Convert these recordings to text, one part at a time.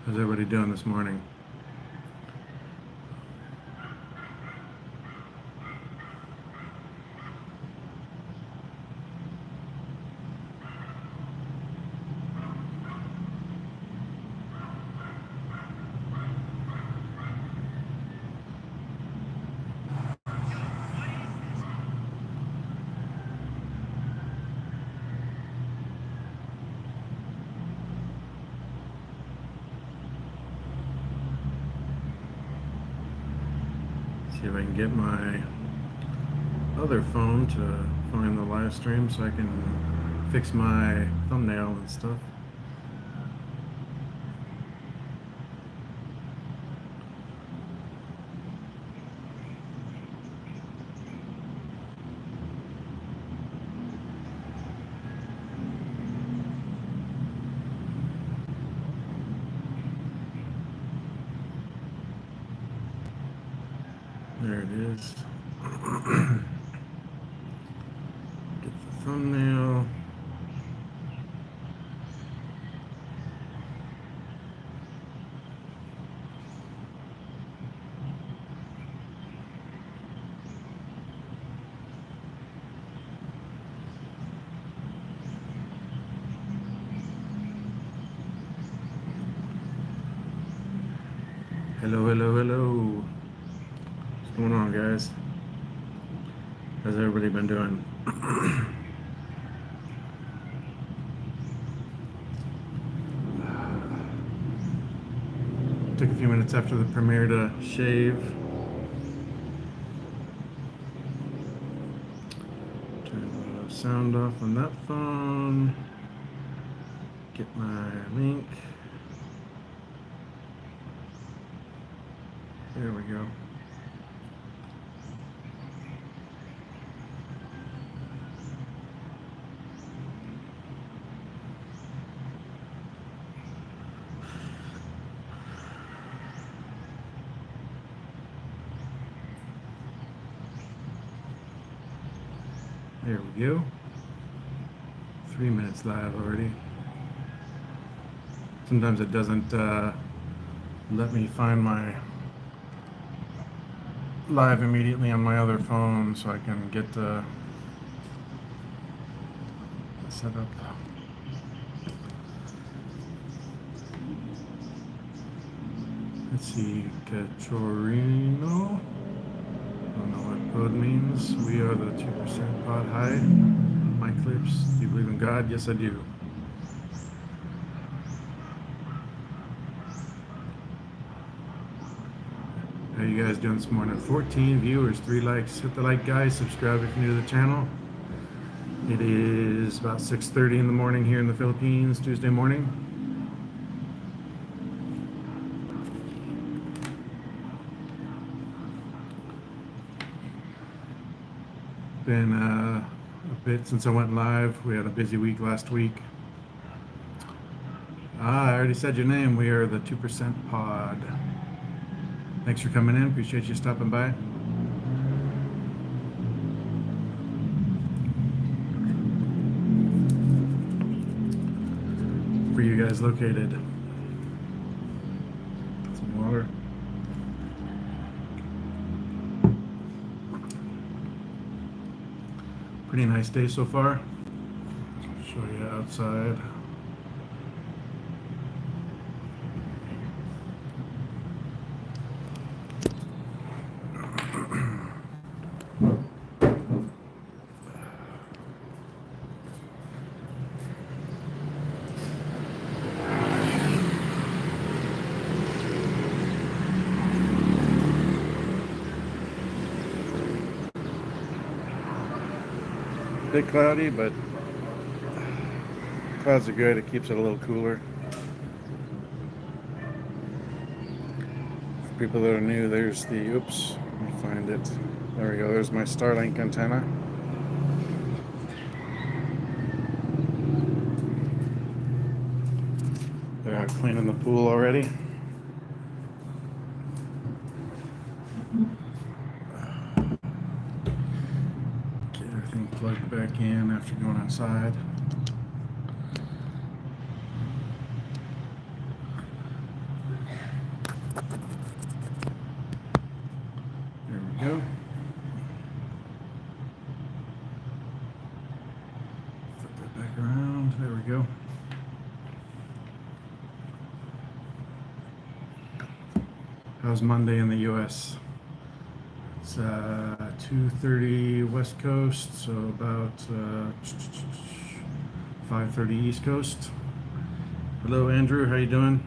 How's everybody doing this morning? See if I can get my other phone to find the live stream so I can fix my thumbnail and stuff. There it is. Get the thumbnail. Hello, hello, hello. What's going on, guys? How's everybody been doing? Took a few minutes after the premiere to shave. Turn the sound off on that phone. Get my link. There we go. There we go. 3 minutes live already. Sometimes it doesn't let me find my live immediately on my other phone so I can get set up. Let's see, Cachorino. I don't know what pod means. We are the 2% pod. Hi. My clips. Do you believe in God? Yes, I do. How you guys doing this morning? 14 viewers, 3 likes. Hit the like, guys. Subscribe if you're new to the channel. It is about 6:30 in the morning here in the Philippines, Tuesday morning. Been a bit since I went live. We had a busy week last week. I already said your name. We are the 2% pod. Thanks for coming in. Appreciate you stopping by. Where you guys located? Some water. Pretty nice day so far. Show you outside. Bit cloudy, but clouds are good. It keeps it a little cooler. For people that are new, there's the, oops, let me find it. There we go. There's my Starlink antenna. They're out cleaning the pool already. Plugged back in after going outside. There we go. How's Monday in the U.S.? It's 2:30 West Coast, so about 5:30 East Coast. Hello, Andrew. How you doing?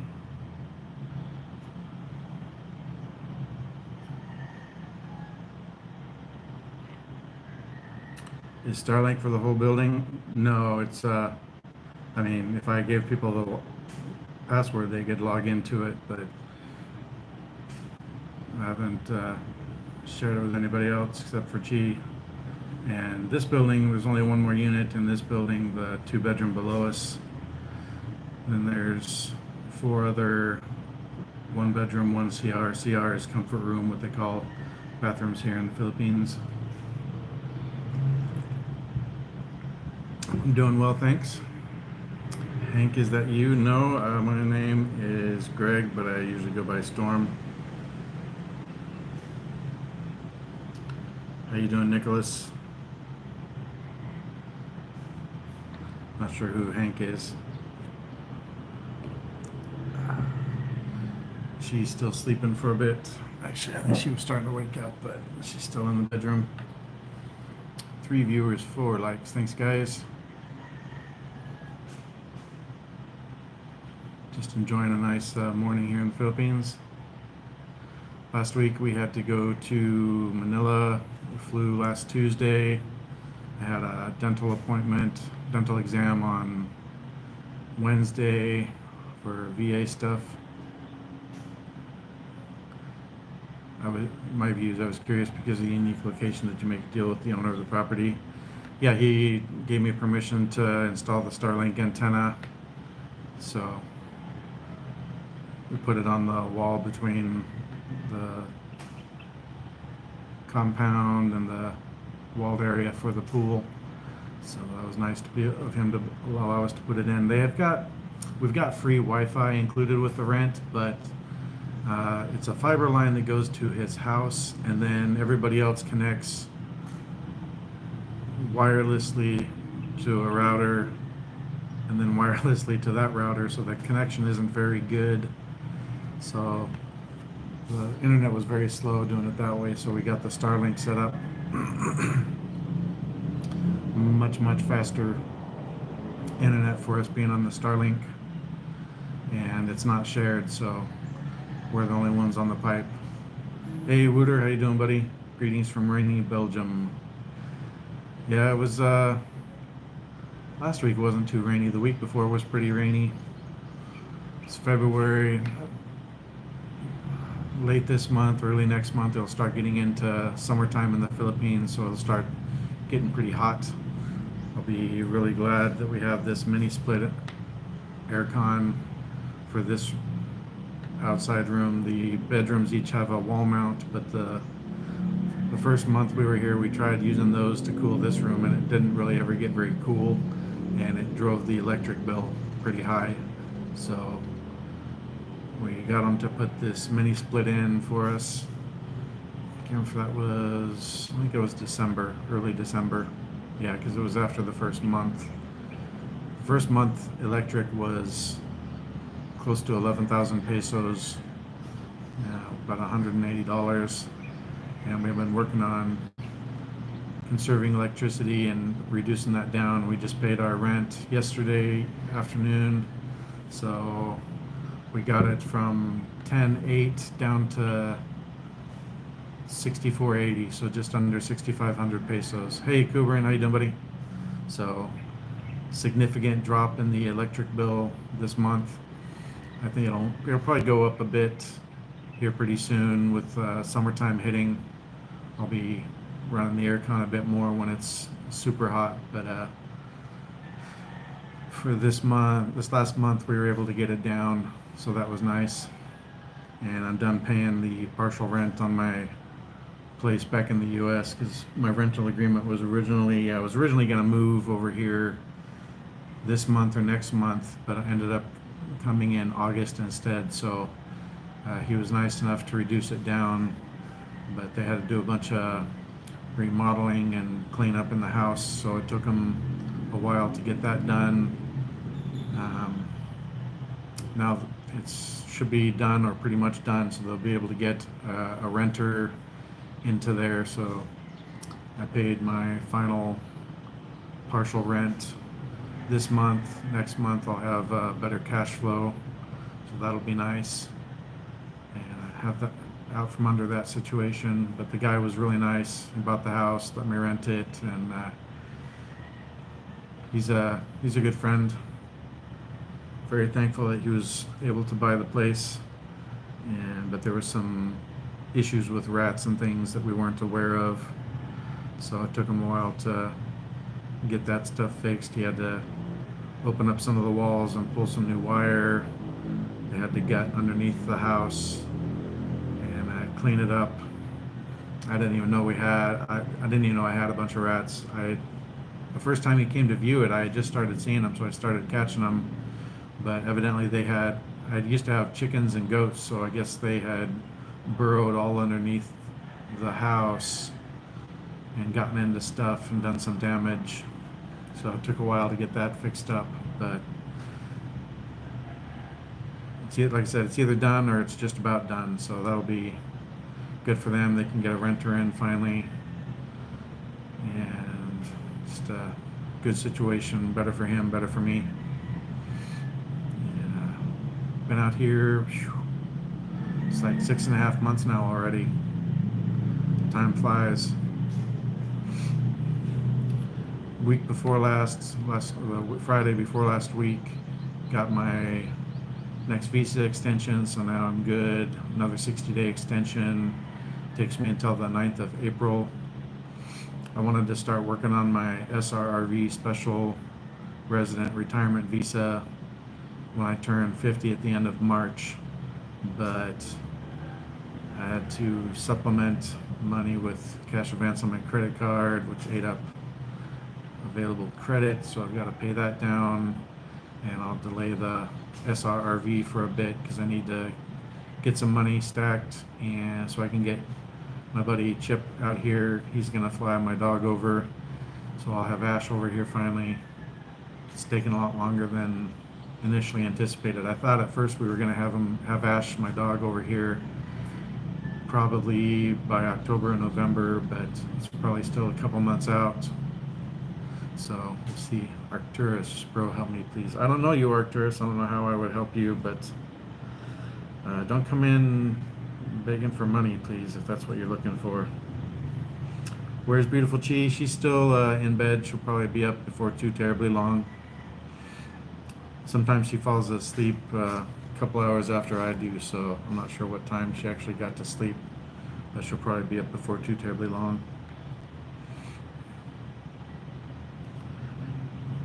Is Starlink for the whole building? No, it's I mean, if I gave people the password, they could log into it, but I haven't shared it with anybody else except for Chi. And this building, there's only one more unit in this building, the 2-bedroom below us. Then there's 4 other 1-bedroom, 1 CR. CR is comfort room, what they call bathrooms here in the Philippines. I'm doing well, thanks. Hank, is that you? No, my name is Greg, but I usually go by Storm. How you doing, Nicholas? Not sure who Hank is. She's still sleeping for a bit. Actually, I think she was starting to wake up, but she's still in the bedroom. 3 viewers, 4 likes. Thanks, guys. Just enjoying a nice morning here in the Philippines. Last week we had to go to Manila. We flew last Tuesday. I had a dental exam on Wednesday for VA stuff. My views, I was curious because of the unique location that you make a deal with the owner of the property. Yeah, he gave me permission to install the Starlink antenna. So we put it on the wall between the compound and the walled area for the pool. So that was nice of him to allow us to put it in. We've got free Wi-Fi included with the rent, but it's a fiber line that goes to his house, and then everybody else connects wirelessly to a router, and then wirelessly to that router, so the connection isn't very good. So the internet was very slow doing it that way, so we got the Starlink set up. much faster internet for us being on the Starlink, and it's not shared, so we're the only ones on the pipe. Hey Wooter, how you doing, buddy? Greetings from rainy Belgium. Yeah, it was last week wasn't too rainy. The week before was pretty rainy. It's February. Late this month, early next month, it'll start getting into summertime in the Philippines, so it'll start getting pretty hot. I'll be really glad that we have this mini split aircon for this outside room. The bedrooms each have a wall mount, but the first month we were here, we tried using those to cool this room, and it didn't really ever get very cool, and it drove the electric bill pretty high. So we got them to put this mini split in for us. I can't remember if that was, I think it was December, early December. Yeah, because it was after the first month. The first month electric was close to 11,000 pesos, about $180. And we've been working on conserving electricity and reducing that down. We just paid our rent yesterday afternoon, so we got it from 10.8 down to 64.80, so just under 6,500 pesos. Hey Kuberin, how you doing, buddy? So significant drop in the electric bill this month. I think it'll probably go up a bit here pretty soon with summertime hitting. I'll be running the aircon a bit more when it's super hot, but for this last month we were able to get it down, so that was nice. And I'm done paying the partial rent on my place back in the US because my rental agreement was originally, I was originally going to move over here this month or next month, but I ended up coming in August instead. So he was nice enough to reduce it down, but they had to do a bunch of remodeling and clean up in the house, so it took them a while to get that done. Um, Now it should be done or pretty much done, so they'll be able to get a renter into there. So I paid my final partial rent this month. Next month I'll have better cash flow, so that'll be nice. And I have that out from under that situation. But the guy was really nice. He bought the house, let me rent it, and he's a good friend. Very thankful that he was able to buy the place, but there was some issues with rats and things that we weren't aware of, so it took him a while to get that stuff fixed. He had to open up some of the walls and pull some new wire. They had to gut underneath the house and clean it up. I didn't even know I didn't even know I had a bunch of rats. The first time he came to view it, I had just started seeing them, so I started catching them. But evidently I used to have chickens and goats, so I guess they had burrowed all underneath the house and gotten into stuff and done some damage. So it took a while to get that fixed up, but like I said, it's either done or it's just about done. So that'll be good for them. They can get a renter in finally, and just a good situation. Better for him, better for me. Been out here, it's like 6.5 months now already. Time flies. Week before Friday before last week, got my next visa extension, so now I'm good. Another 60-day extension takes me until the 9th of April. I wanted to start working on my SRRV, special resident retirement visa, when I turned 50 at the end of March, but I had to supplement money with cash advance on my credit card, which ate up available credit, so I've got to pay that down, and I'll delay the SRRV for a bit because I need to get some money stacked, and so I can get my buddy Chip out here. He's gonna fly my dog over, so I'll have Ash over here finally. It's taken a lot longer than initially anticipated. I thought at first we were going to have Ash, my dog, over here probably by October and November, but it's probably still a couple months out. So we'll see. Arcturus, bro, help me please. I don't know you, Arcturus. I don't know how I would help you, but don't come in begging for money, please, if that's what you're looking for. Where's beautiful Chi? She's still in bed. She'll probably be up before too terribly long. Sometimes she falls asleep a couple hours after I do, so I'm not sure what time she actually got to sleep, but she'll probably be up before too terribly long.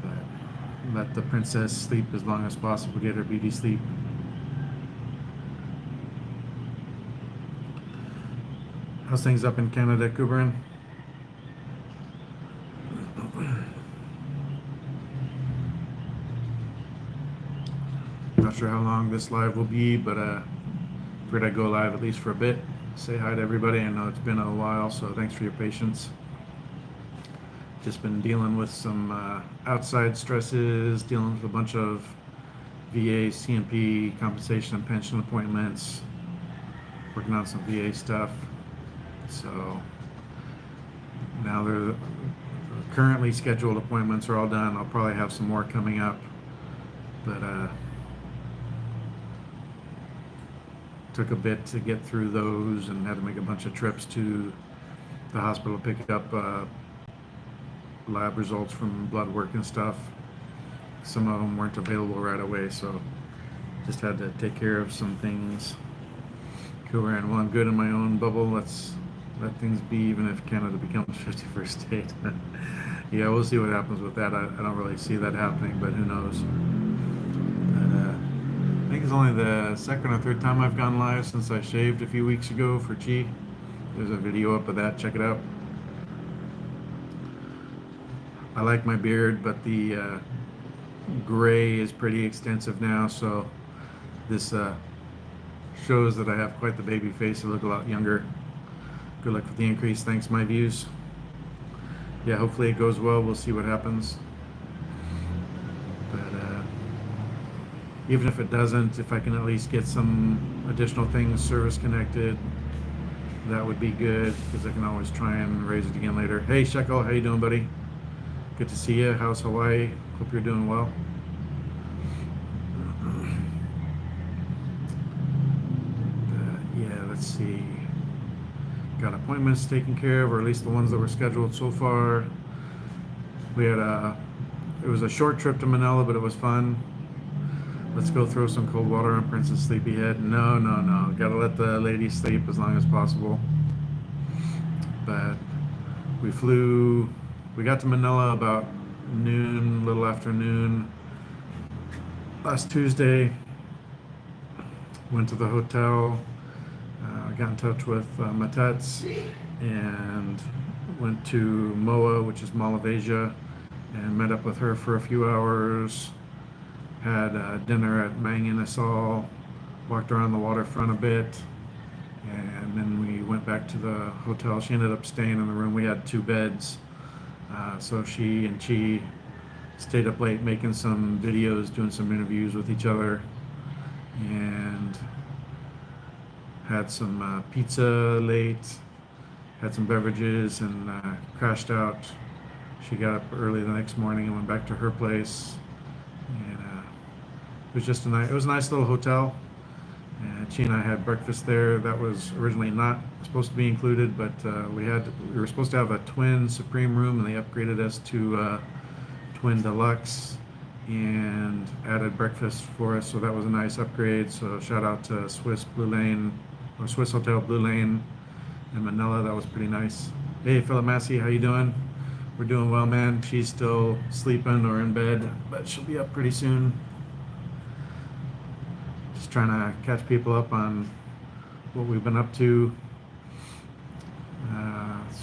But let the princess sleep as long as possible, get her beauty sleep. How's things up in Canada, Kuberin? Not sure how long this live will be, but figured I'd go live at least for a bit. Say hi to everybody. I know it's been a while, so thanks for your patience. Just been dealing with some outside stresses, dealing with a bunch of VA, CMP, compensation and pension appointments, working on some VA stuff. So now the currently scheduled appointments are all done. I'll probably have some more coming up, but took a bit to get through those and had to make a bunch of trips to the hospital to pick up lab results from blood work and stuff. Some of them weren't available right away, so just had to take care of some things. Cool, and well, I'm good in my own bubble. Let's let things be, even if Canada becomes 51st state. Yeah, we'll see what happens with that. I don't really see that happening, but who knows. I think it's only the second or third time I've gone live since I shaved a few weeks ago for Chi. There's a video up of that. Check it out. I like my beard, but the gray is pretty extensive now, so this shows that I have quite the baby face. I look a lot younger. Good luck with the increase. Thanks, my views. Yeah, hopefully it goes well. We'll see what happens. But even if it doesn't, if I can at least get some additional things service connected, that would be good, because I can always try and raise it again later. Hey Shekel, how you doing, buddy? Good to see you. How's Hawaii? Hope you're doing well. Yeah, let's see. Got appointments taken care of, or at least the ones that were scheduled so far. It was a short trip to Manila, but it was fun. Let's go throw some cold water on Princess Sleepyhead. No, no, no. Gotta let the lady sleep as long as possible. But we got to Manila about noon, little after noon last Tuesday. Went to the hotel, got in touch with Matets, and went to MOA, which is Mall of Asia, and met up with her for a few hours. Had dinner at Mang Inasal, walked around the waterfront a bit, and then we went back to the hotel. She ended up staying in the room. We had 2 beds, so she and Chi stayed up late making some videos, doing some interviews with each other, and had some pizza late, had some beverages, and crashed out. She got up early the next morning and went back to her place, and it was just it was a nice little hotel. And she and I had breakfast there. That was originally not supposed to be included, but we were supposed to have a twin supreme room, and they upgraded us to twin deluxe and added breakfast for us. So that was a nice upgrade. So shout out to Swiss Hotel Blue Lane in Manila. That was pretty nice. Hey, Philip Massey, how you doing? We're doing well, man. She's still sleeping or in bed, but she'll be up pretty soon. Just trying to catch people up on what we've been up to.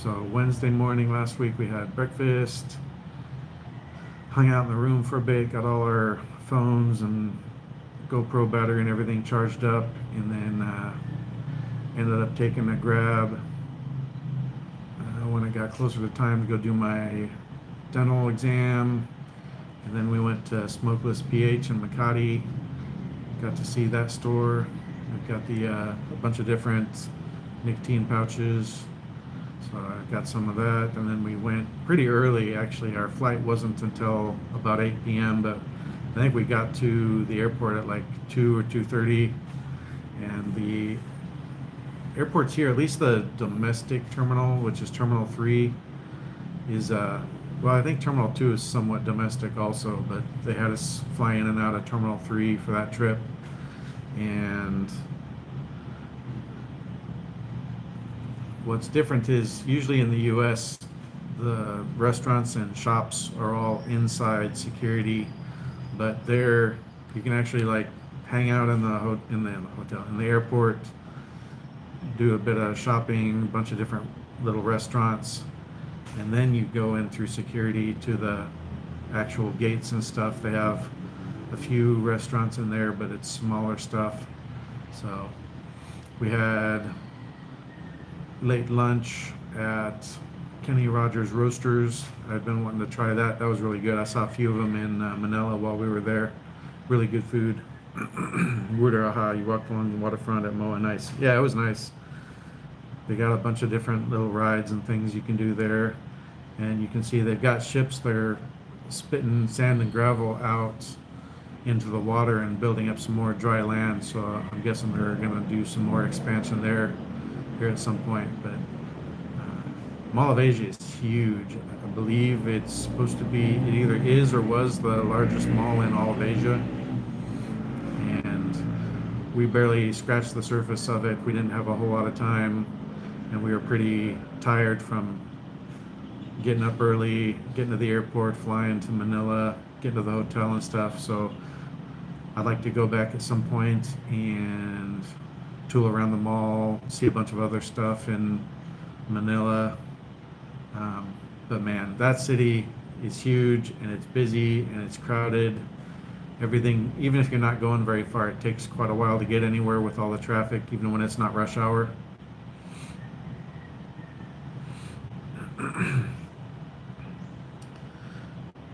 So Wednesday morning last week we had breakfast, hung out in the room for a bit, got all our phones and GoPro battery and everything charged up, and then ended up taking a grab when it got closer to time to go do my dental exam. And then we went to Smokeless PH in Makati, got to see that store. We've got a bunch of different nicotine pouches, so I got some of that. And then we went pretty early, actually. Our flight wasn't until about 8 p.m., but I think we got to the airport at like 2 or 2:30. And the airports here, at least the domestic terminal, which is Terminal 3, is well, I think Terminal 2 is somewhat domestic also, but they had us fly in and out of Terminal 3 for that trip. And what's different is usually in the US, the restaurants and shops are all inside security, but there you can actually like hang out in the hotel, in the airport, do a bit of shopping, a bunch of different little restaurants, and then you go in through security to the actual gates and stuff. They have a few restaurants in there, but it's smaller stuff. So we had late lunch at Kenny Rogers Roasters. I've been wanting to try that. That was really good. I saw a few of them in Manila while we were there. Really good food. Wudaraha, you walk along the waterfront at Moa. Nice. Yeah, it was nice. They got a bunch of different little rides and things you can do there. And you can see they've got ships that are spitting sand and gravel out into the water and building up some more dry land. So I'm guessing they're going to do some more expansion there here at some point. But Mall of Asia is huge. I believe it's supposed to be, it either is or was the largest mall in all of Asia. And we barely scratched the surface of it. We didn't have a whole lot of time, and we were pretty tired from getting up early, getting to the airport, flying to Manila, getting to the hotel and stuff. So I'd like to go back at some point and tool around the mall, see a bunch of other stuff in Manila. But man, that city is huge, and it's busy, and it's crowded. Everything, even if you're not going very far, it takes quite a while to get anywhere with all the traffic, even when it's not rush hour.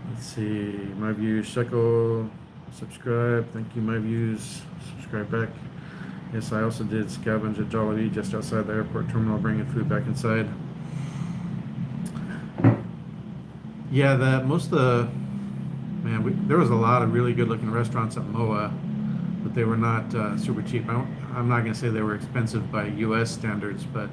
Let's see, my view, Shekel Subscribe. Thank you, my views. Subscribe back. Yes, I also did scavenge at Jollibee just outside the airport terminal, bringing food back inside. Yeah, there was a lot of really good-looking restaurants at MOA, but they were not super cheap. I'm not going to say they were expensive by U.S. standards, but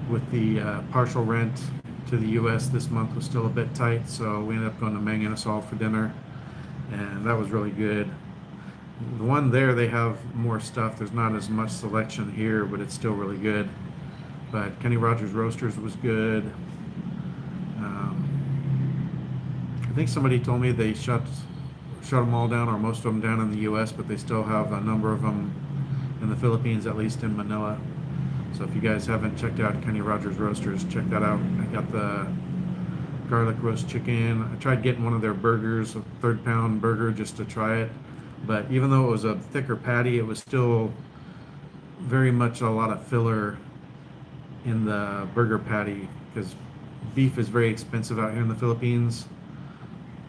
with the partial rent to the U.S. this month was still a bit tight, so we ended up going to Mang Inasal for dinner, and that was really good. The one there, they have more stuff. There's not as much selection here, but it's still really good. But Kenny Rogers Roasters was good. I think somebody told me they shut them all down, or most of them down in the U.S., but they still have a number of them in the Philippines, at least in Manila. So if you guys haven't checked out Kenny Rogers Roasters, check that out. I got the garlic roast chicken. I tried getting one of their burgers, a 3rd-pound burger, just to try it. But even though it was a thicker patty, it was still very much a lot of filler in the burger patty, because beef is very expensive out here in the Philippines.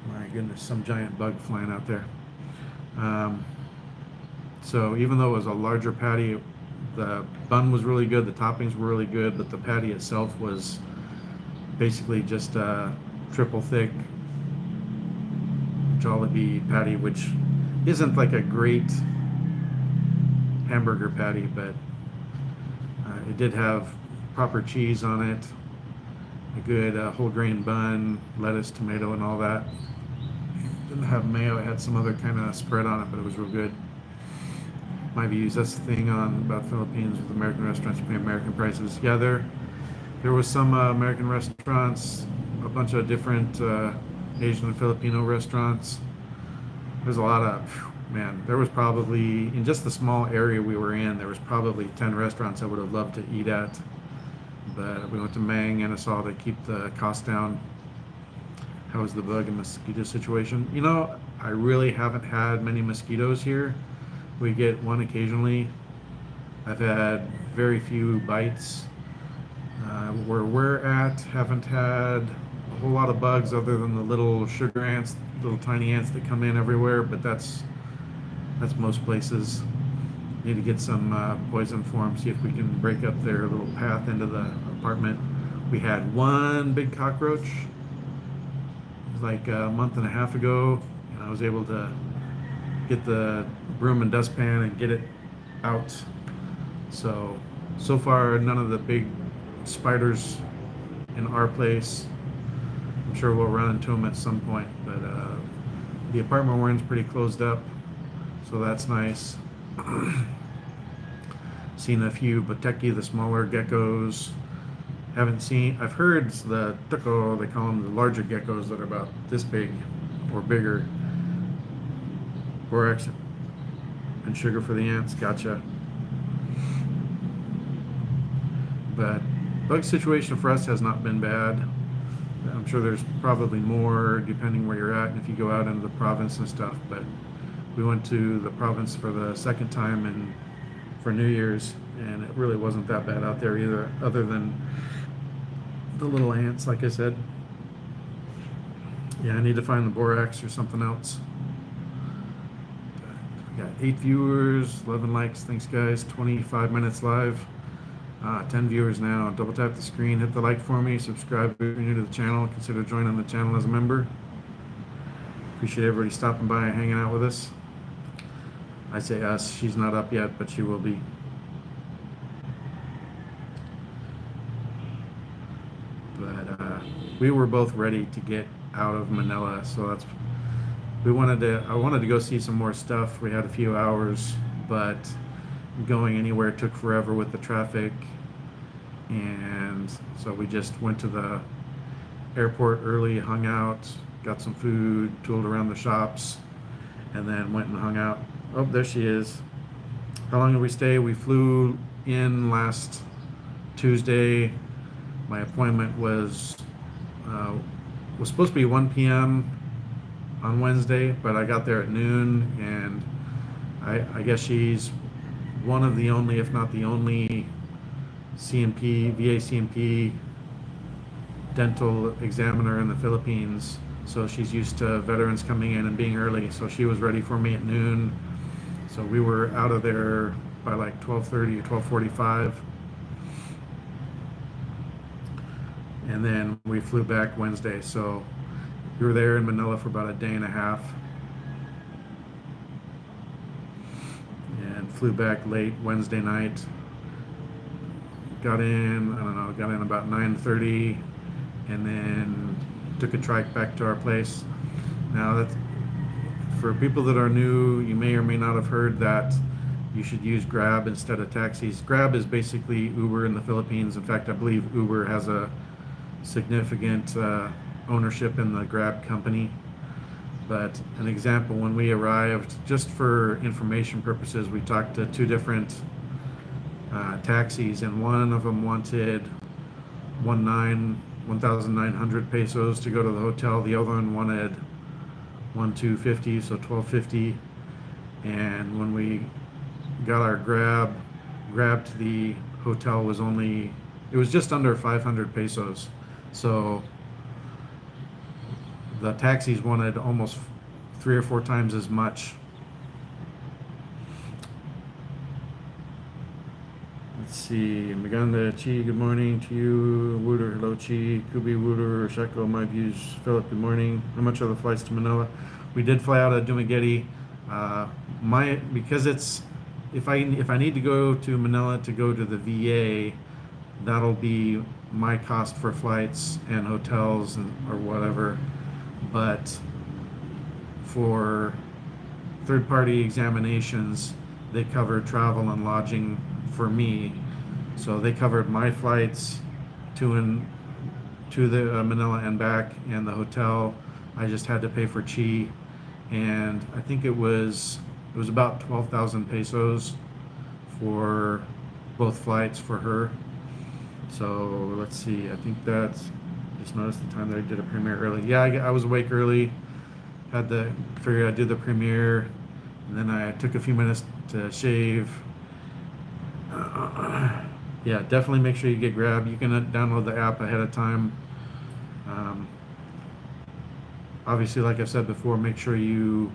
My goodness, some giant bug flying out there. So even though it was a larger patty, the bun was really good, the toppings were really good, but the patty itself was basically just a triple thick Jollibee patty, which isn't like a great hamburger patty, but it did have proper cheese on it, a good whole grain bun, lettuce, tomato, and all that. Didn't have mayo, it had some other kind of spread on it, but it was real good. My views, that's the thing about Philippines with American restaurants, you pay American prices. Yeah, there was some American restaurants, a bunch of different Asian and Filipino restaurants. There's a lot of, man, there was probably, in just the small area we were in, there was probably 10 restaurants I would have loved to eat at. But we went to Mang Inasal to keep the cost down. How was the bug and mosquito situation? You know, I really haven't had many mosquitoes here. We get one occasionally. I've had very few bites. Where we're at, haven't had a whole lot of bugs other than the little sugar ants, little tiny ants that come in everywhere, but that's most places. Need to get some poison for them, see if we can break up their little path into the apartment. We had one big cockroach. It was like a month and a half ago, and I was able to get the broom and dustpan and get it out. So far, none of the big spiders in our place. I'm sure we'll run into them at some point, but the apartment we're in is pretty closed up, so that's nice. Seen a few bateki, the smaller geckos. I've heard the tuko, they call them the larger geckos that are about this big or bigger. Borax and sugar for the ants, gotcha. But bug situation for us has not been bad. I'm sure there's probably more depending where you're at and if you go out into the province and stuff, but we went to the province for the second time for New Year's, and it really wasn't that bad out there either, other than the little ants, like I said. Yeah, I need to find the borax or something else. We got 8 viewers, 11 likes, thanks guys, 25 minutes live. 10 viewers now. Double tap the screen, hit the like for me, subscribe if you're new to the channel, consider joining the channel as a member. Appreciate everybody stopping by and hanging out with us. I say us, she's not up yet, but she will be. But we were both ready to get out of Manila, so I wanted to go see some more stuff. We had a few hours, but going anywhere took forever with the traffic, and so we just went to the airport early, hung out, got some food, tooled around the shops, and then went and hung out. Oh, there she is. How long did we stay? We flew in last Tuesday. My appointment was supposed to be 1 p.m. on Wednesday, but I got there at noon, and I guess she's one of the only, if not the only, VA CMP dental examiner in the Philippines. So she's used to veterans coming in and being early. So she was ready for me at noon. So we were out of there by like 12:30 or 12:45. And then we flew back Wednesday. So we were there in Manila for about a day and a half and flew back late Wednesday night. Got in, I don't know, got in about 9:30 and then took a trike back to our place. Now, that's for people that are new, you may or may not have heard that you should use Grab instead of taxis. Grab is basically Uber in the Philippines. In fact, I believe Uber has a significant ownership in the Grab company. But an example, when we arrived, just for information purposes, we talked to two different taxis, and one of them wanted 1,900 pesos to go to the hotel. The other one wanted 1,250, so 1,250. And when we got our grab to the hotel was only, it was just under 500 pesos. So the taxis wanted almost 3 or 4 times as much. Let's see, Maganda, Chi, good morning to you. Wooder, hello, Chi. Kubi, Wooder, Sheko, my views. Philip, good morning. How much are the flights to Manila? We did fly out of Dumaguete. Because it's, if I need to go to Manila to go to the VA, that'll be my cost for flights and hotels and or whatever. But for third-party examinations, they cover travel and lodging for me. So they covered my flights to the Manila and back, and the hotel. I just had to pay for Chi, and I think it was about 12,000 pesos for both flights for her. So let's see, I think that's, just noticed the time that I did a premiere early. Yeah, I was awake early, had to figure I'd do the premiere, and then I took a few minutes to shave. Yeah, definitely make sure you get Grab. You can download the app ahead of time. Obviously, like I've said before, make sure you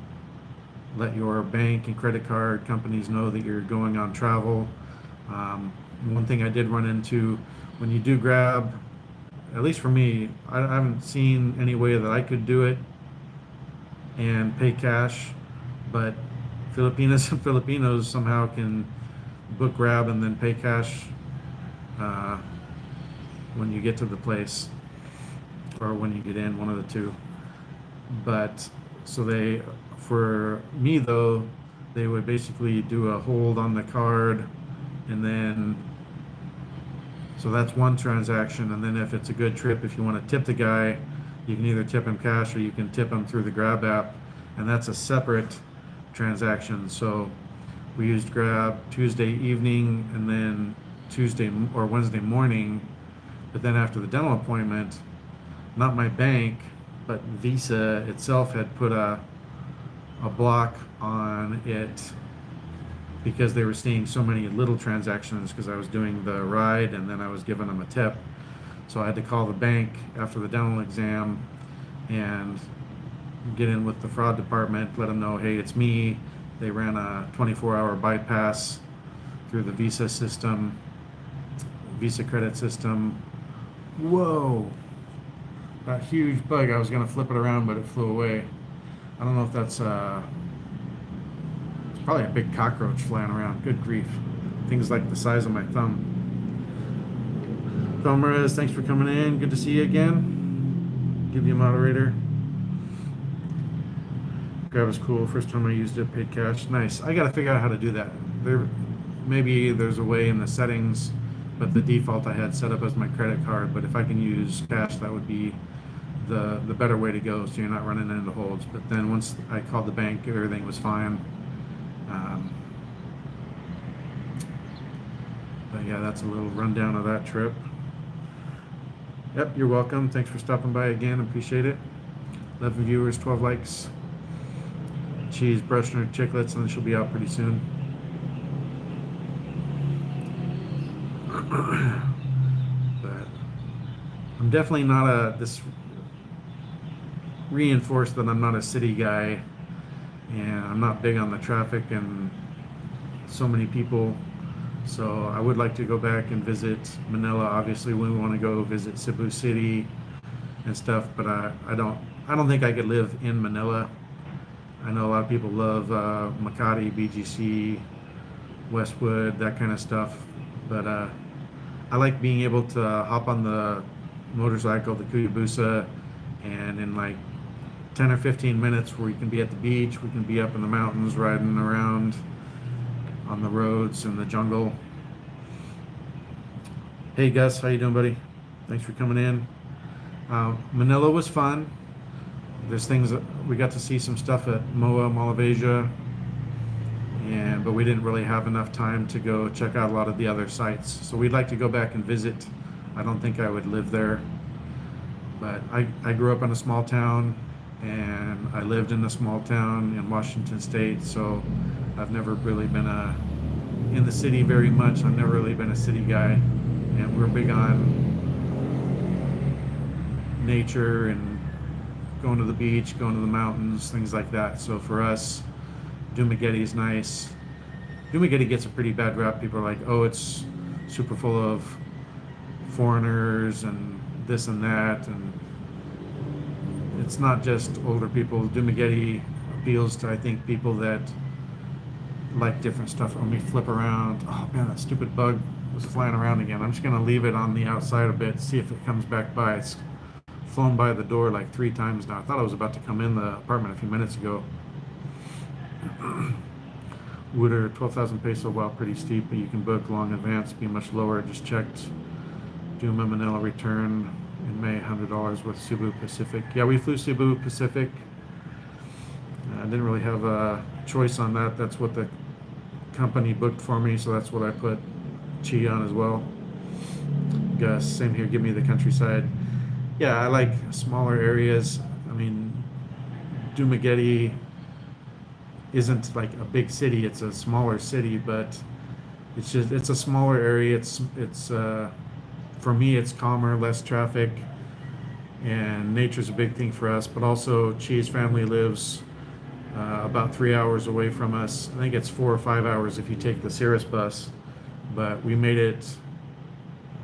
let your bank and credit card companies know that you're going on travel. One thing I did run into, when you do Grab, at least for me, I haven't seen any way that I could do it and pay cash, but Filipinas and Filipinos somehow can book Grab and then pay cash when you get to the place, or when you get in, one of the two. But so for me though, they would basically do a hold on the card, and then, so that's one transaction. And then if it's a good trip, if you want to tip the guy, you can either tip him cash or you can tip him through the Grab app, and that's a separate transaction. So we used Grab Tuesday evening and then Tuesday or Wednesday morning. But then after the dental appointment, not my bank, but Visa itself had put a block on it because they were seeing so many little transactions, because I was doing the ride and then I was giving them a tip. So I had to call the bank after the dental exam and get in with the fraud department, let them know, hey, it's me. They ran a 24-hour bypass through the Visa system, Visa credit system. Whoa, that huge bug. I was gonna flip it around, but it flew away. I don't know if that's it's probably a big cockroach flying around. Good grief. Things like the size of my thumb. Thomas, thanks for coming in. Good to see you again. Give you a moderator. Grab is cool. First time I used it, paid cash. Nice. I gotta figure out how to do that. Maybe there's a way in the settings, but the default I had set up as my credit card. But if I can use cash, that would be the better way to go, so you're not running into holds. But then once I called the bank, everything was fine. But yeah, that's a little rundown of that trip. Yep, you're welcome. Thanks for stopping by again. Appreciate it. 11 viewers, 12 likes. She's brushing her chiclets, and then she'll be out pretty soon. But I'm definitely not reinforce that I'm not a city guy, and I'm not big on the traffic and so many people. So I would like to go back and visit Manila. Obviously, we want to go visit Cebu City and stuff, but I don't think I could live in Manila. I know a lot of people love Makati, BGC, Westwood, that kind of stuff, but I like being able to hop on the motorcycle, the Kuyabusa, and in like 10 or 15 minutes we can be at the beach, we can be up in the mountains riding around on the roads in the jungle. Hey Gus, how you doing, buddy? Thanks for coming in. Manila was fun. There's things that we got to see some stuff at MOA, Mall of Asia, but we didn't really have enough time to go check out a lot of the other sites. So we'd like to go back and visit. I don't think I would live there, but I grew up in a small town, and I lived in a small town in Washington State, so I've never really been in the city very much. I've never really been a city guy, and we're big on nature and going to the beach, going to the mountains, things like that. So for us, Dumaguete is nice. Dumaguete gets a pretty bad rap. People are like, oh, it's super full of foreigners and this and that, and it's not just older people. Dumaguete appeals to, I think, people that like different stuff. Let me flip around. Oh man, that stupid bug was flying around again. I'm just gonna leave it on the outside a bit, see if it comes back by. It's flown by the door like 3 times now. I thought I was about to come in the apartment a few minutes ago. Wooder, 12,000 peso, while pretty steep, but you can book long advance, be much lower. Just checked. Duma Manila return in May, $100 with Cebu Pacific. Yeah, we flew Cebu Pacific. I didn't really have a choice on that. That's what the company booked for me, so that's what I put Chi on as well. Gus, same here, give me the countryside. Yeah, I like smaller areas. I mean, Dumaguete isn't like a big city, it's a smaller city, but it's a smaller area. It's for me, it's calmer, less traffic, and nature's a big thing for us. But also, Chi's family lives about 3 hours away from us. I think it's 4 or 5 hours if you take the Cirrus bus, but we made it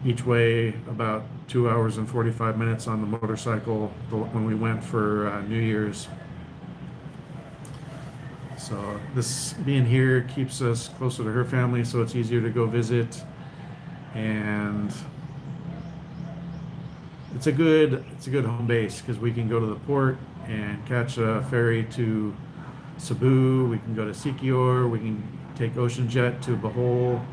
each way about 2 hours and 45 minutes on the motorcycle when we went for New Year's. So this being here keeps us closer to her family, so it's easier to go visit, and it's a good home base because we can go to the port and catch a ferry to Cebu. We can go to Siquijor. We can take ocean jet to Bohol.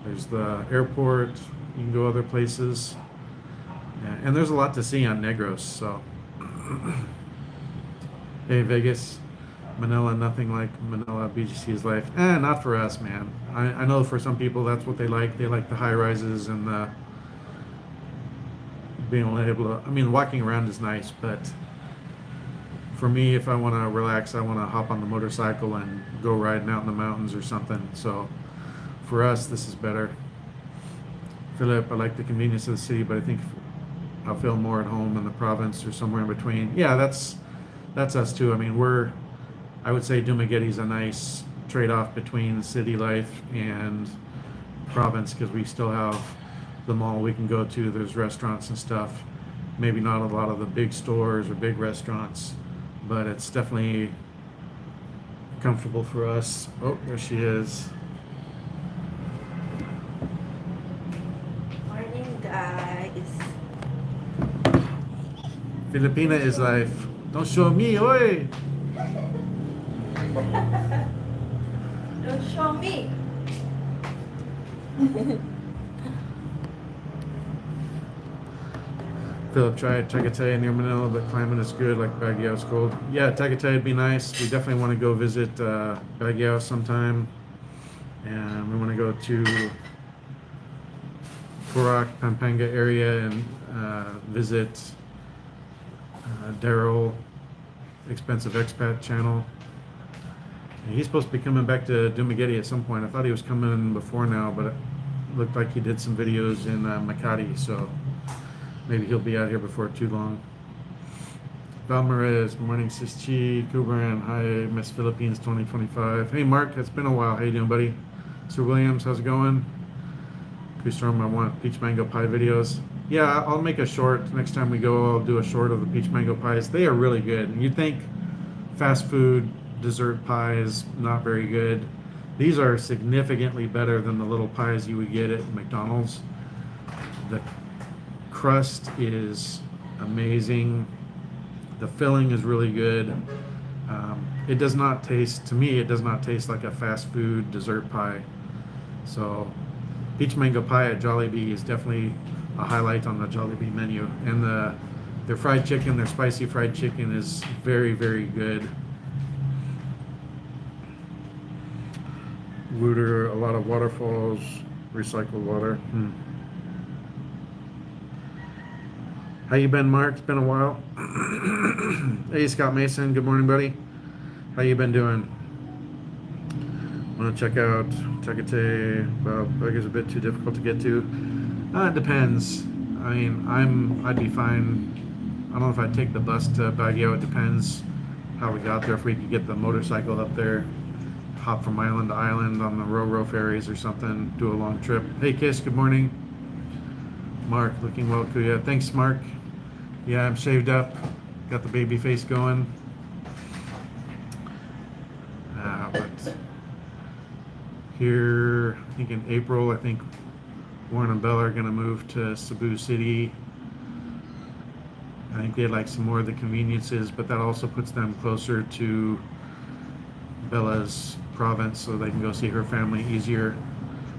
There's the airport. You can go other places, and there's a lot to see on Negros. So, hey Vegas, Manila, nothing like Manila. BGC's life. Not for us, man. I know for some people that's what they like. They like the high rises and the being able to. I mean, walking around is nice, but for me, if I want to relax, I want to hop on the motorcycle and go riding out in the mountains or something. So, for us, this is better. Philip, I like the convenience of the city, but I think I'll feel more at home in the province or somewhere in between. Yeah, that's us too. I mean, I would say Dumaguete's a nice trade-off between city life and province because we still have the mall we can go to. There's restaurants and stuff. Maybe not a lot of the big stores or big restaurants, but it's definitely comfortable for us. Oh, there she is. Morning, guys. Filipina is life. Don't show me, oi! Don't show me. Philip, try Tagaytay near Manila, but climbing is good, like Baguio is cold. Yeah, Tagaytay would be nice. We definitely want to go visit Baguio sometime. And we want to go to Porac, Pampanga area and visit Daryl, Expensive Expat channel. And he's supposed to be coming back to Dumaguete at some point. I thought he was coming before now, but it looked like he did some videos in Makati, so maybe he'll be out here before too long. Valmarez, good morning, Sis Chi, Kubran, hi, Miss Philippines 2025. Hey, Mark, it's been a while. How you doing, buddy? Sir Williams, how's it going? KuyaStorm, I want peach mango pie videos. Yeah, I'll make a short. Next time we go, I'll do a short of the peach mango pies. They are really good. And you'd think fast food dessert pies, not very good. These are significantly better than the little pies you would get at McDonald's. The crust is amazing. The filling is really good. It does not taste, to me, it does not taste like a fast food dessert pie. So, peach mango pie at Jollibee is definitely a highlight on the Jollibee menu. And their fried chicken, their spicy fried chicken is very, very good. Wooter, a lot of waterfalls, recycled water. How you been, Mark? It's been a while. Hey, Scott Mason. Good morning, buddy. How you been doing? Want to check out Tecate? Well, Bugger's a bit too difficult to get to. It depends. I mean, I'd be fine. I don't know if I'd take the bus to Baguio. It depends how we got there. If we could get the motorcycle up there, hop from island to island on the Ro-Ro ferries or something, do a long trip. Hey, Kiss, good morning. Mark, looking well, Kuya. Thanks, Mark. Yeah, I'm shaved up. Got the baby face going. But here, I think in April, I think Warren and Bella are going to move to Cebu City. I think they like some more of the conveniences, but that also puts them closer to Bella's province so they can go see her family easier.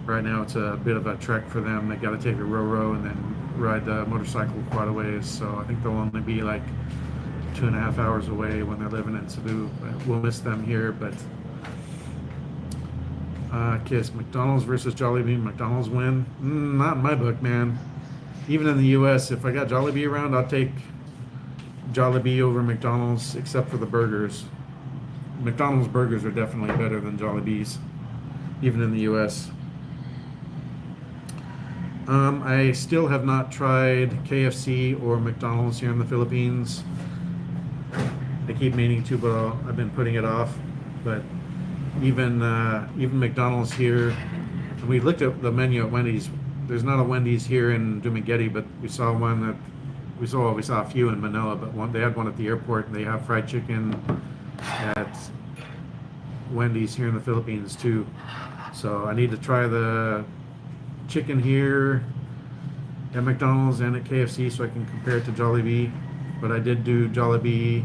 Right now it's a bit of a trek for them. They got to take a Ro-Ro and then ride the motorcycle quite a ways. So I think they'll only be like 2.5 hours away when they're living in Cebu. But we'll miss them here. But Kiss, McDonald's versus Jollibee. McDonald's win? Not in my book, man. Even in the U.S., if I got Jollibee around, I'll take Jollibee over McDonald's, except for the burgers. McDonald's burgers are definitely better than Jollibee's, even in the U.S. I still have not tried KFC or McDonald's here in the Philippines. I keep meaning to, but I've been putting it off. But even McDonald's here, we looked at the menu at Wendy's. There's not a Wendy's here in Dumaguete, but we saw one that we saw a few in Manila, but they had one at the airport, and they have fried chicken at Wendy's here in the Philippines too. So I need to try the chicken here at McDonald's and at KFC so I can compare it to Jollibee. But I did do Jollibee,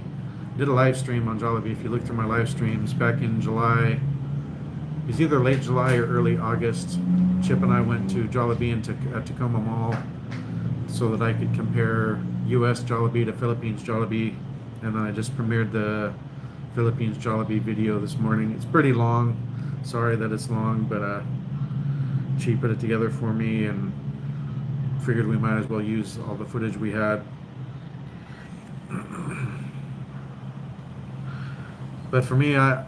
did a live stream on Jollibee. If you look through my live streams back in July, it's either late July or early August, Chip and I went to Jollibee at Tacoma Mall so that I could compare US Jollibee to Philippines Jollibee. And then I just premiered the Philippines Jollibee video this morning. It's pretty long. Sorry that it's long, but she put it together for me and figured we might as well use all the footage we had. But for me, other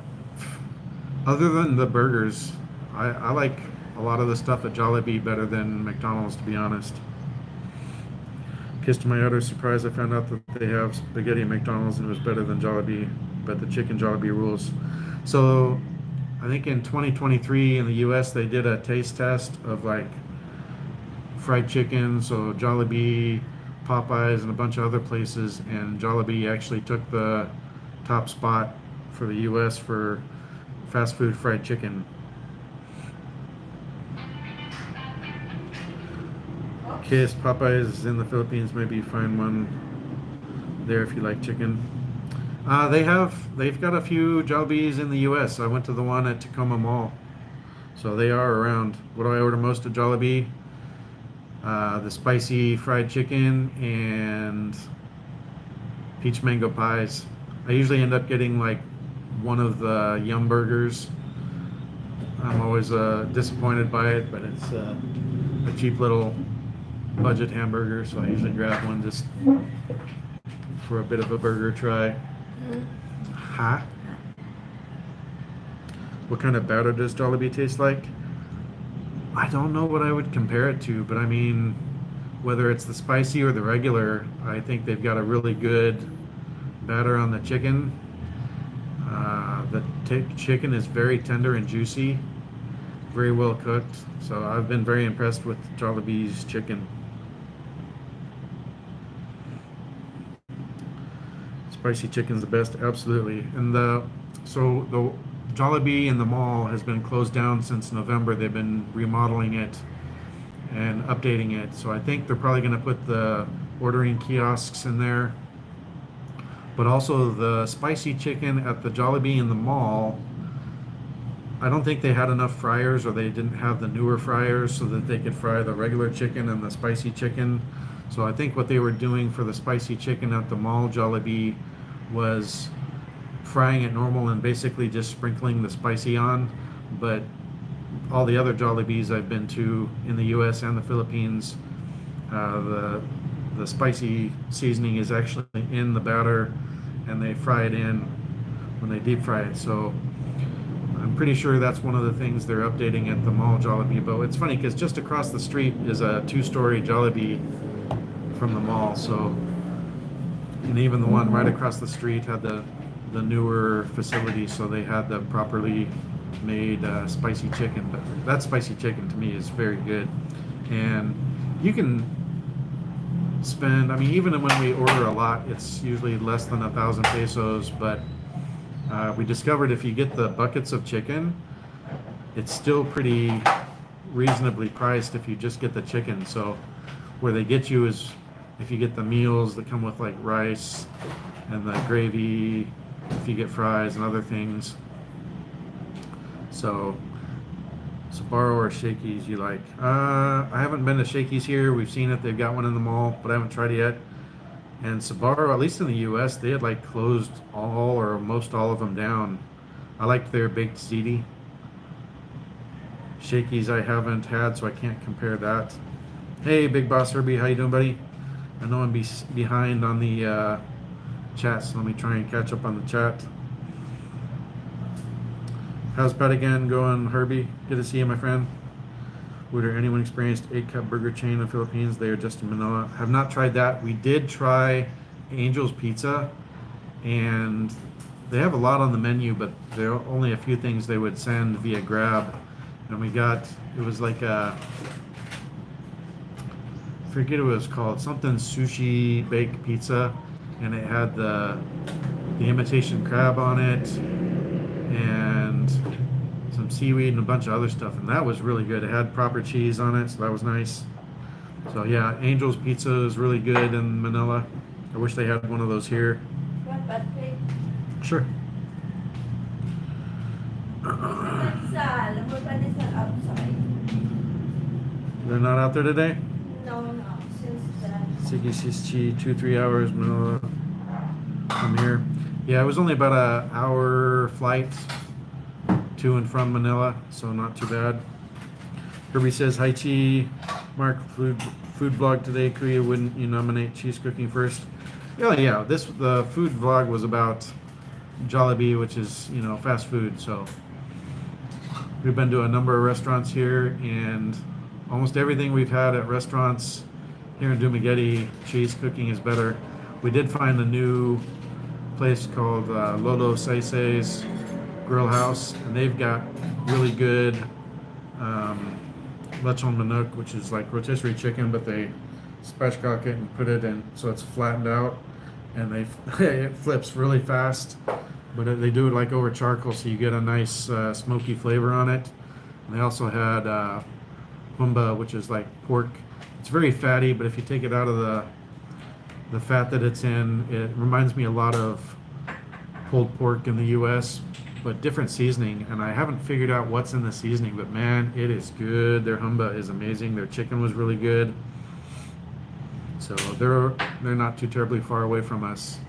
than the burgers, I like a lot of the stuff at Jollibee better than McDonald's, to be honest. Kiss to my utter surprise, I found out that they have spaghetti at McDonald's and it was better than Jollibee, but the chicken Jollibee rules. So I think in 2023 in the US they did a taste test of like fried chicken, so Jollibee, Popeyes, and a bunch of other places, and Jollibee actually took the top spot for the US for fast food fried chicken. Kiss, Popeyes in the Philippines, maybe you find one there if you like chicken. They've got a few Jollibees in the US. I went to the one at Tacoma Mall. So they are around. What do I order most at Jollibee? The spicy fried chicken and peach mango pies. I usually end up getting like one of the Yum burgers. I'm always disappointed by it, but it's a cheap little budget hamburger, so I usually grab one just for a bit of a burger try. Huh? What kind of batter does Jollibee taste like? I don't know what I would compare it to, but I mean, whether it's the spicy or the regular, I think they've got a really good batter on the chicken. The chicken is very tender and juicy, very well cooked. So I've been very impressed with Jollibee's chicken. Spicy chicken's the best, absolutely. And the Jollibee in the mall has been closed down since November. They've been remodeling it and updating it. So I think they're probably going to put the ordering kiosks in there. But also the spicy chicken at the Jollibee in the mall, I don't think they had enough fryers, or they didn't have the newer fryers so that they could fry the regular chicken and the spicy chicken. So I think what they were doing for the spicy chicken at the mall Jollibee was frying it normal and basically just sprinkling the spicy on. But all the other Jollibees I've been to in the US and the Philippines, the spicy seasoning is actually in the batter, and they fry it in when they deep fry it. So I'm pretty sure that's one of the things they're updating at the mall Jollibee. But it's funny because just across the street is a two-story Jollibee from the mall. So, and even the one right across the street had the newer facility, so they had the properly made spicy chicken. But that spicy chicken to me is very good, and you can spend, I mean, even when we order a lot, it's usually less than 1,000 pesos. But we discovered if you get the buckets of chicken, it's still pretty reasonably priced if you just get the chicken. So where they get you is if you get the meals that come with like rice and the gravy, if you get fries and other things. So Sbarro or Shakey's you like? I haven't been to Shakey's here. We've seen it. They've got one in the mall, but I haven't tried it yet. And Sbarro, at least in the US, they had like closed all or most all of them down. I liked their baked ziti. Shakey's I haven't had, so I can't compare that. Hey, Big Boss Herbie, how you doing, buddy? I know I'm behind on the chat, so let me try and catch up on the chat. How's Patagon going, Herbie? Good to see you, my friend. Would there anyone experienced 8-cup burger chain in the Philippines? They are just in Manila. Have not tried that. We did try Angel's Pizza, and they have a lot on the menu, but there are only a few things they would send via Grab. And we got, it was like a, I forget what it was called, something sushi baked pizza, and it had the imitation crab on it, and some seaweed and a bunch of other stuff, and that was really good. It had proper cheese on it, so that was nice. So yeah, Angel's Pizza is really good in Manila. I wish they had one of those here. What, Patrick? Sure. outside. They're not out there today? No, since Sigi Sischi, 2-3 hours, Manila from here. Yeah, it was only about an hour flight to and from Manila, so not too bad. Herbie says, hi Chi, Mark, food vlog today. Kuya, wouldn't you nominate cheese cooking first? Yeah, the food vlog was about Jollibee, which is, fast food. So we've been to a number of restaurants here, and almost everything we've had at restaurants here in Dumaguete, cheese cooking is better. We did find a new place called Lolo Saisei's Grill House, and they've got really good lechon manok, which is like rotisserie chicken, but they spatchcock it and put it in so it's flattened out, and it flips really fast. But they do it like over charcoal, so you get a nice smoky flavor on it. And they also had humba, which is like pork. It's very fatty, but if you take it out of the fat that it's in, it reminds me a lot of pulled pork in the U.S., but different seasoning. And I haven't figured out what's in the seasoning, but man, it is good. Their humba is amazing. Their chicken was really good. So they're not too terribly far away from us.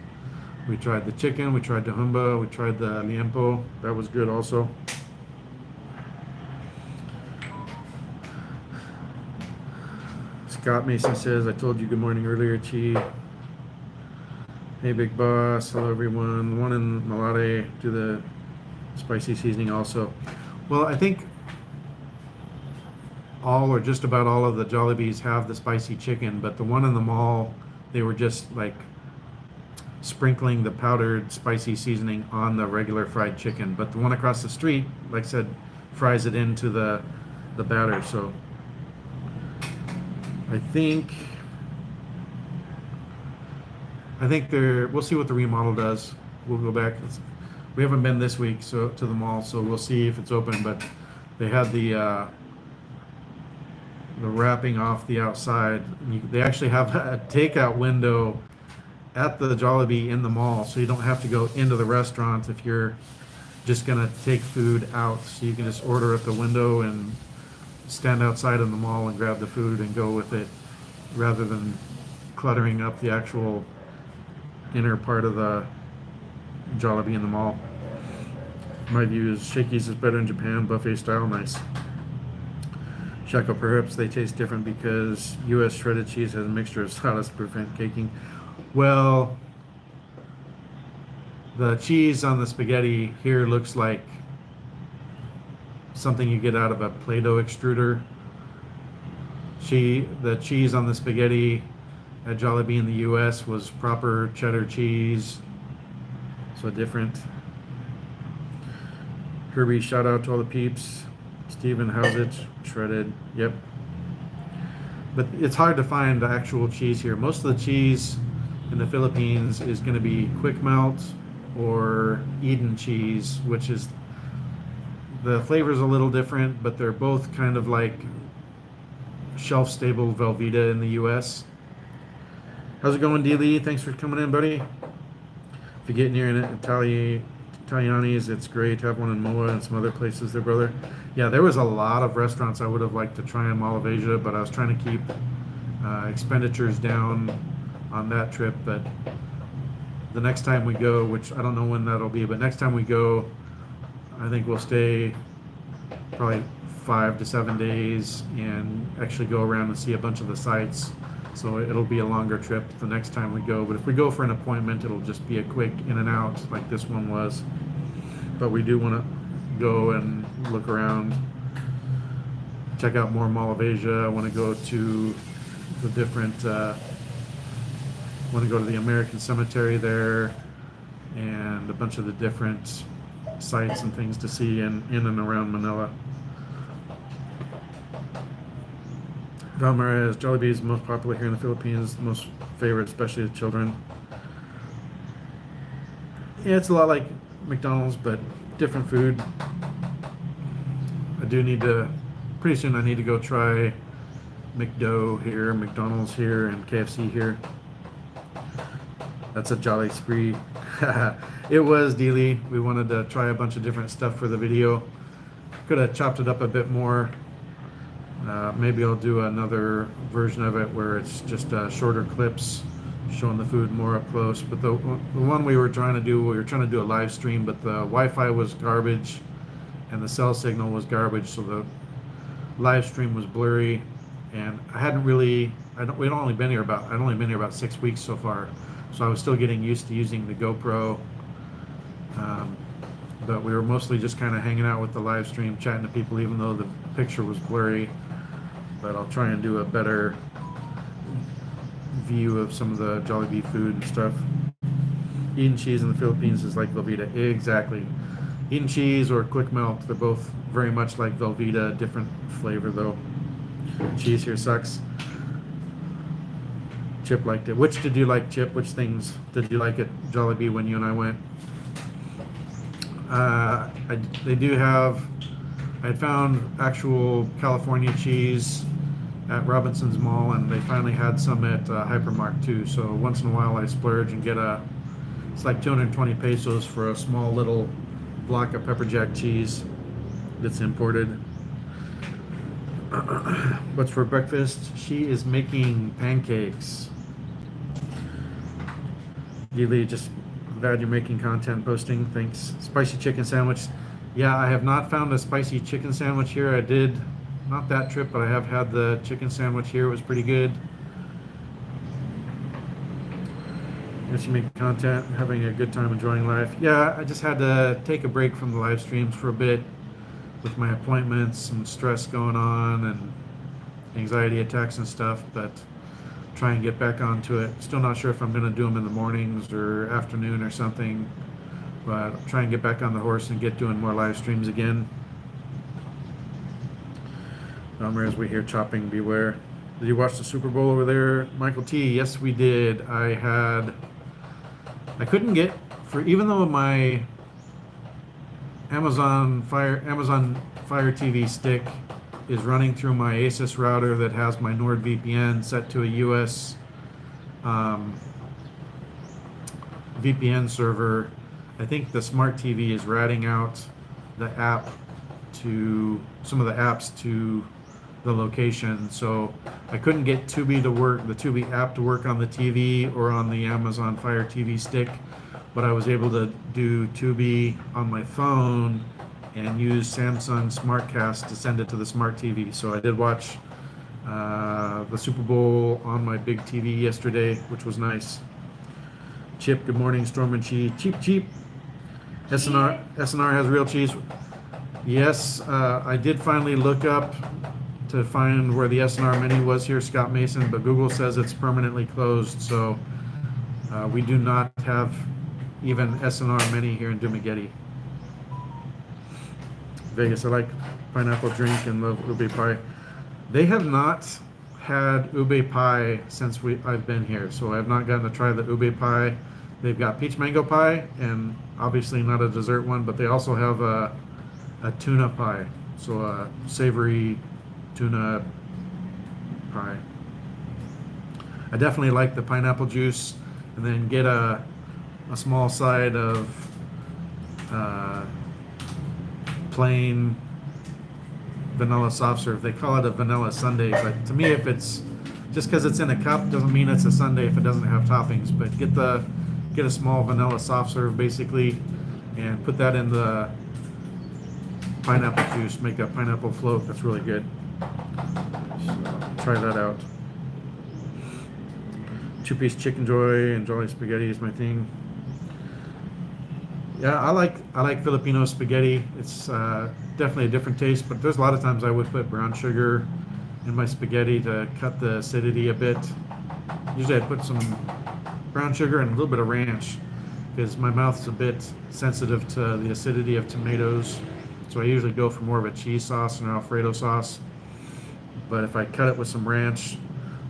We tried the chicken, we tried the humba, we tried the liempo. That was good also. Scott Mason says, I told you good morning earlier, Chi. Hey, Big Boss. Hello, everyone. The one in Malate, do the spicy seasoning also. Well, I think all or just about all of the Jollibees have the spicy chicken, but the one in the mall, they were just like sprinkling the powdered spicy seasoning on the regular fried chicken. But the one across the street, like I said, fries it into the batter. So I think we'll see what the remodel does. We'll go back. We haven't been this week to the mall, so we'll see if it's open. But they had the wrapping off the outside. They actually have a takeout window at the Jollibee in the mall, so you don't have to go into the restaurant if you're just gonna take food out. So you can just order at the window and stand outside in the mall and grab the food and go with it, rather than cluttering up the actual inner part of the Jollibee in the mall. My view is Shakey's is better in Japan, buffet style, nice. Shako, perhaps they taste different because U.S. shredded cheese has a mixture of sawdust to prevent caking. Well, the cheese on the spaghetti here looks like something you get out of a Play-Doh extruder. The cheese on the spaghetti at Jollibee in the U.S. was proper cheddar cheese, so different. Kirby, shout out to all the peeps. Steven, how's it? Shredded, yep. But it's hard to find the actual cheese here. Most of the cheese in the Philippines is going to be quick melt or Eden cheese, which is, the flavor's a little different, but they're both kind of like shelf-stable Velveeta in the U.S. How's it going, D. Lee? Thanks for coming in, buddy. If you get near an Italiani's, it's great. Have one in Moa and some other places there, brother. Yeah, there was a lot of restaurants I would have liked to try in Mall of Asia, but I was trying to keep expenditures down on that trip. But the next time we go, which I don't know when that'll be, but next time we go, I think we'll stay probably 5 to 7 days and actually go around and see a bunch of the sites. So it'll be a longer trip the next time we go. But if we go for an appointment, it'll just be a quick in and out like this one was. But we do want to go and look around, check out more Mall of Asia. I want to go to the different, want to go to the American Cemetery there and a bunch of the different sites and things to see in and around Manila. Valmarez, Jollibee is most popular here in the Philippines, most favorite, especially the children. Yeah, it's a lot like McDonald's, but different food. I do need to, pretty soon I need to go try McDo here, McDonald's here, and KFC here. That's a jolly spree. It was, Dealey. We wanted to try a bunch of different stuff for the video. Could have chopped it up a bit more. Maybe I'll do another version of it where it's just shorter clips showing the food more up close. But the one we were trying to do a live stream, but the Wi-Fi was garbage and the cell signal was garbage, so the live stream was blurry. And I'd only been here about 6 weeks so far, so I was still getting used to using the GoPro. But we were mostly just kind of hanging out with the live stream, chatting to people, even though the picture was blurry. But I'll try and do a better view of some of the Jollibee food and stuff. Eden cheese in the Philippines is like Velveeta. Exactly. Eden cheese or quick melt, they're both very much like Velveeta, different flavor though. Cheese here sucks. Chip liked it. Which did you like, Chip? Which things did you like at Jollibee when you and I went? They do have, I had found actual California cheese at Robinson's Mall, and they finally had some at Hypermart too. So once in a while I splurge and get it's like 220 pesos for a small little block of pepper jack cheese that's imported. What's for breakfast? She is making pancakes. Gili, just glad you're making content, posting. Thanks. Spicy chicken sandwich. Yeah, I have not found a spicy chicken sandwich here. I did, not that trip, but I have had the chicken sandwich here. It was pretty good. Yes, you make content, having a good time, enjoying life. Yeah, I just had to take a break from the live streams for a bit with my appointments and stress going on and anxiety attacks and stuff, but try and get back onto it. Still not sure if I'm going to do them in the mornings or afternoon or something, but I'll try and get back on the horse and get doing more live streams again. As we hear chopping, beware. Did you watch the Super Bowl over there, Michael T? Yes, we did. I couldn't get, even though my Amazon Fire TV stick is running through my Asus router that has my NordVPN set to a US VPN server. I think the smart TV is ratting out the app to some of the apps to the location, so I couldn't get Tubi to work, the Tubi app to work on the TV or on the Amazon Fire TV stick, but I was able to do Tubi on my phone and use Samsung SmartCast to send it to the smart TV. So I did watch the Super Bowl on my big TV yesterday, which was nice. Chip, good morning. Storm and Cheese. Cheap. SNR has real cheese. Yes, I did finally look up to find where the SNR menu was here, Scott Mason, but Google says it's permanently closed, so we do not have even SNR menu here in Dumaguete. Vegas, I like pineapple drink and love ube pie. They have not had ube pie since I've been here, so I've not gotten to try the ube pie. They've got peach mango pie, and obviously not a dessert one, but they also have a tuna pie, so a savory tuna pie. I definitely like the pineapple juice, and then get a small side of plain vanilla soft serve. They call it a vanilla sundae, but to me, if it's just because it's in a cup doesn't mean it's a sundae if it doesn't have toppings. But get a small vanilla soft serve basically, and put that in the pineapple juice, make a pineapple float. That's really good. So try that out. Two-piece chicken joy and jolly spaghetti is my thing. Yeah, I like Filipino spaghetti. It's definitely a different taste, but there's a lot of times I would put brown sugar in my spaghetti to cut the acidity a bit. Usually I put some brown sugar and a little bit of ranch because my mouth's a bit sensitive to the acidity of tomatoes. So I usually go for more of a cheese sauce and Alfredo sauce. But if I cut it with some ranch,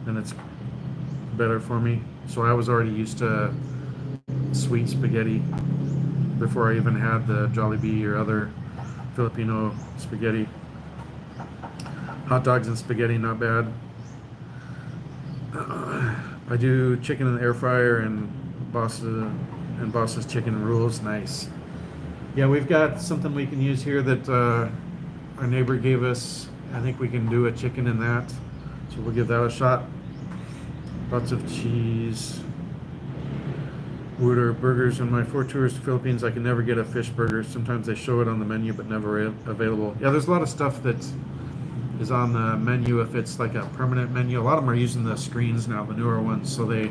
then it's better for me. So I was already used to sweet spaghetti before I even had the Jollibee or other Filipino spaghetti. Hot dogs and spaghetti, not bad. I do chicken in the air fryer and Boss's chicken rules. Nice. Yeah, we've got something we can use here that our neighbor gave us. I think we can do a chicken in that, so we'll give that a shot. Lots of cheese. Order burgers on my 4 tours to Philippines. I can never get a fish burger. Sometimes they show it on the menu, but never available. Yeah, there's a lot of stuff that is on the menu if it's like a permanent menu. A lot of them are using the screens now, the newer ones, so they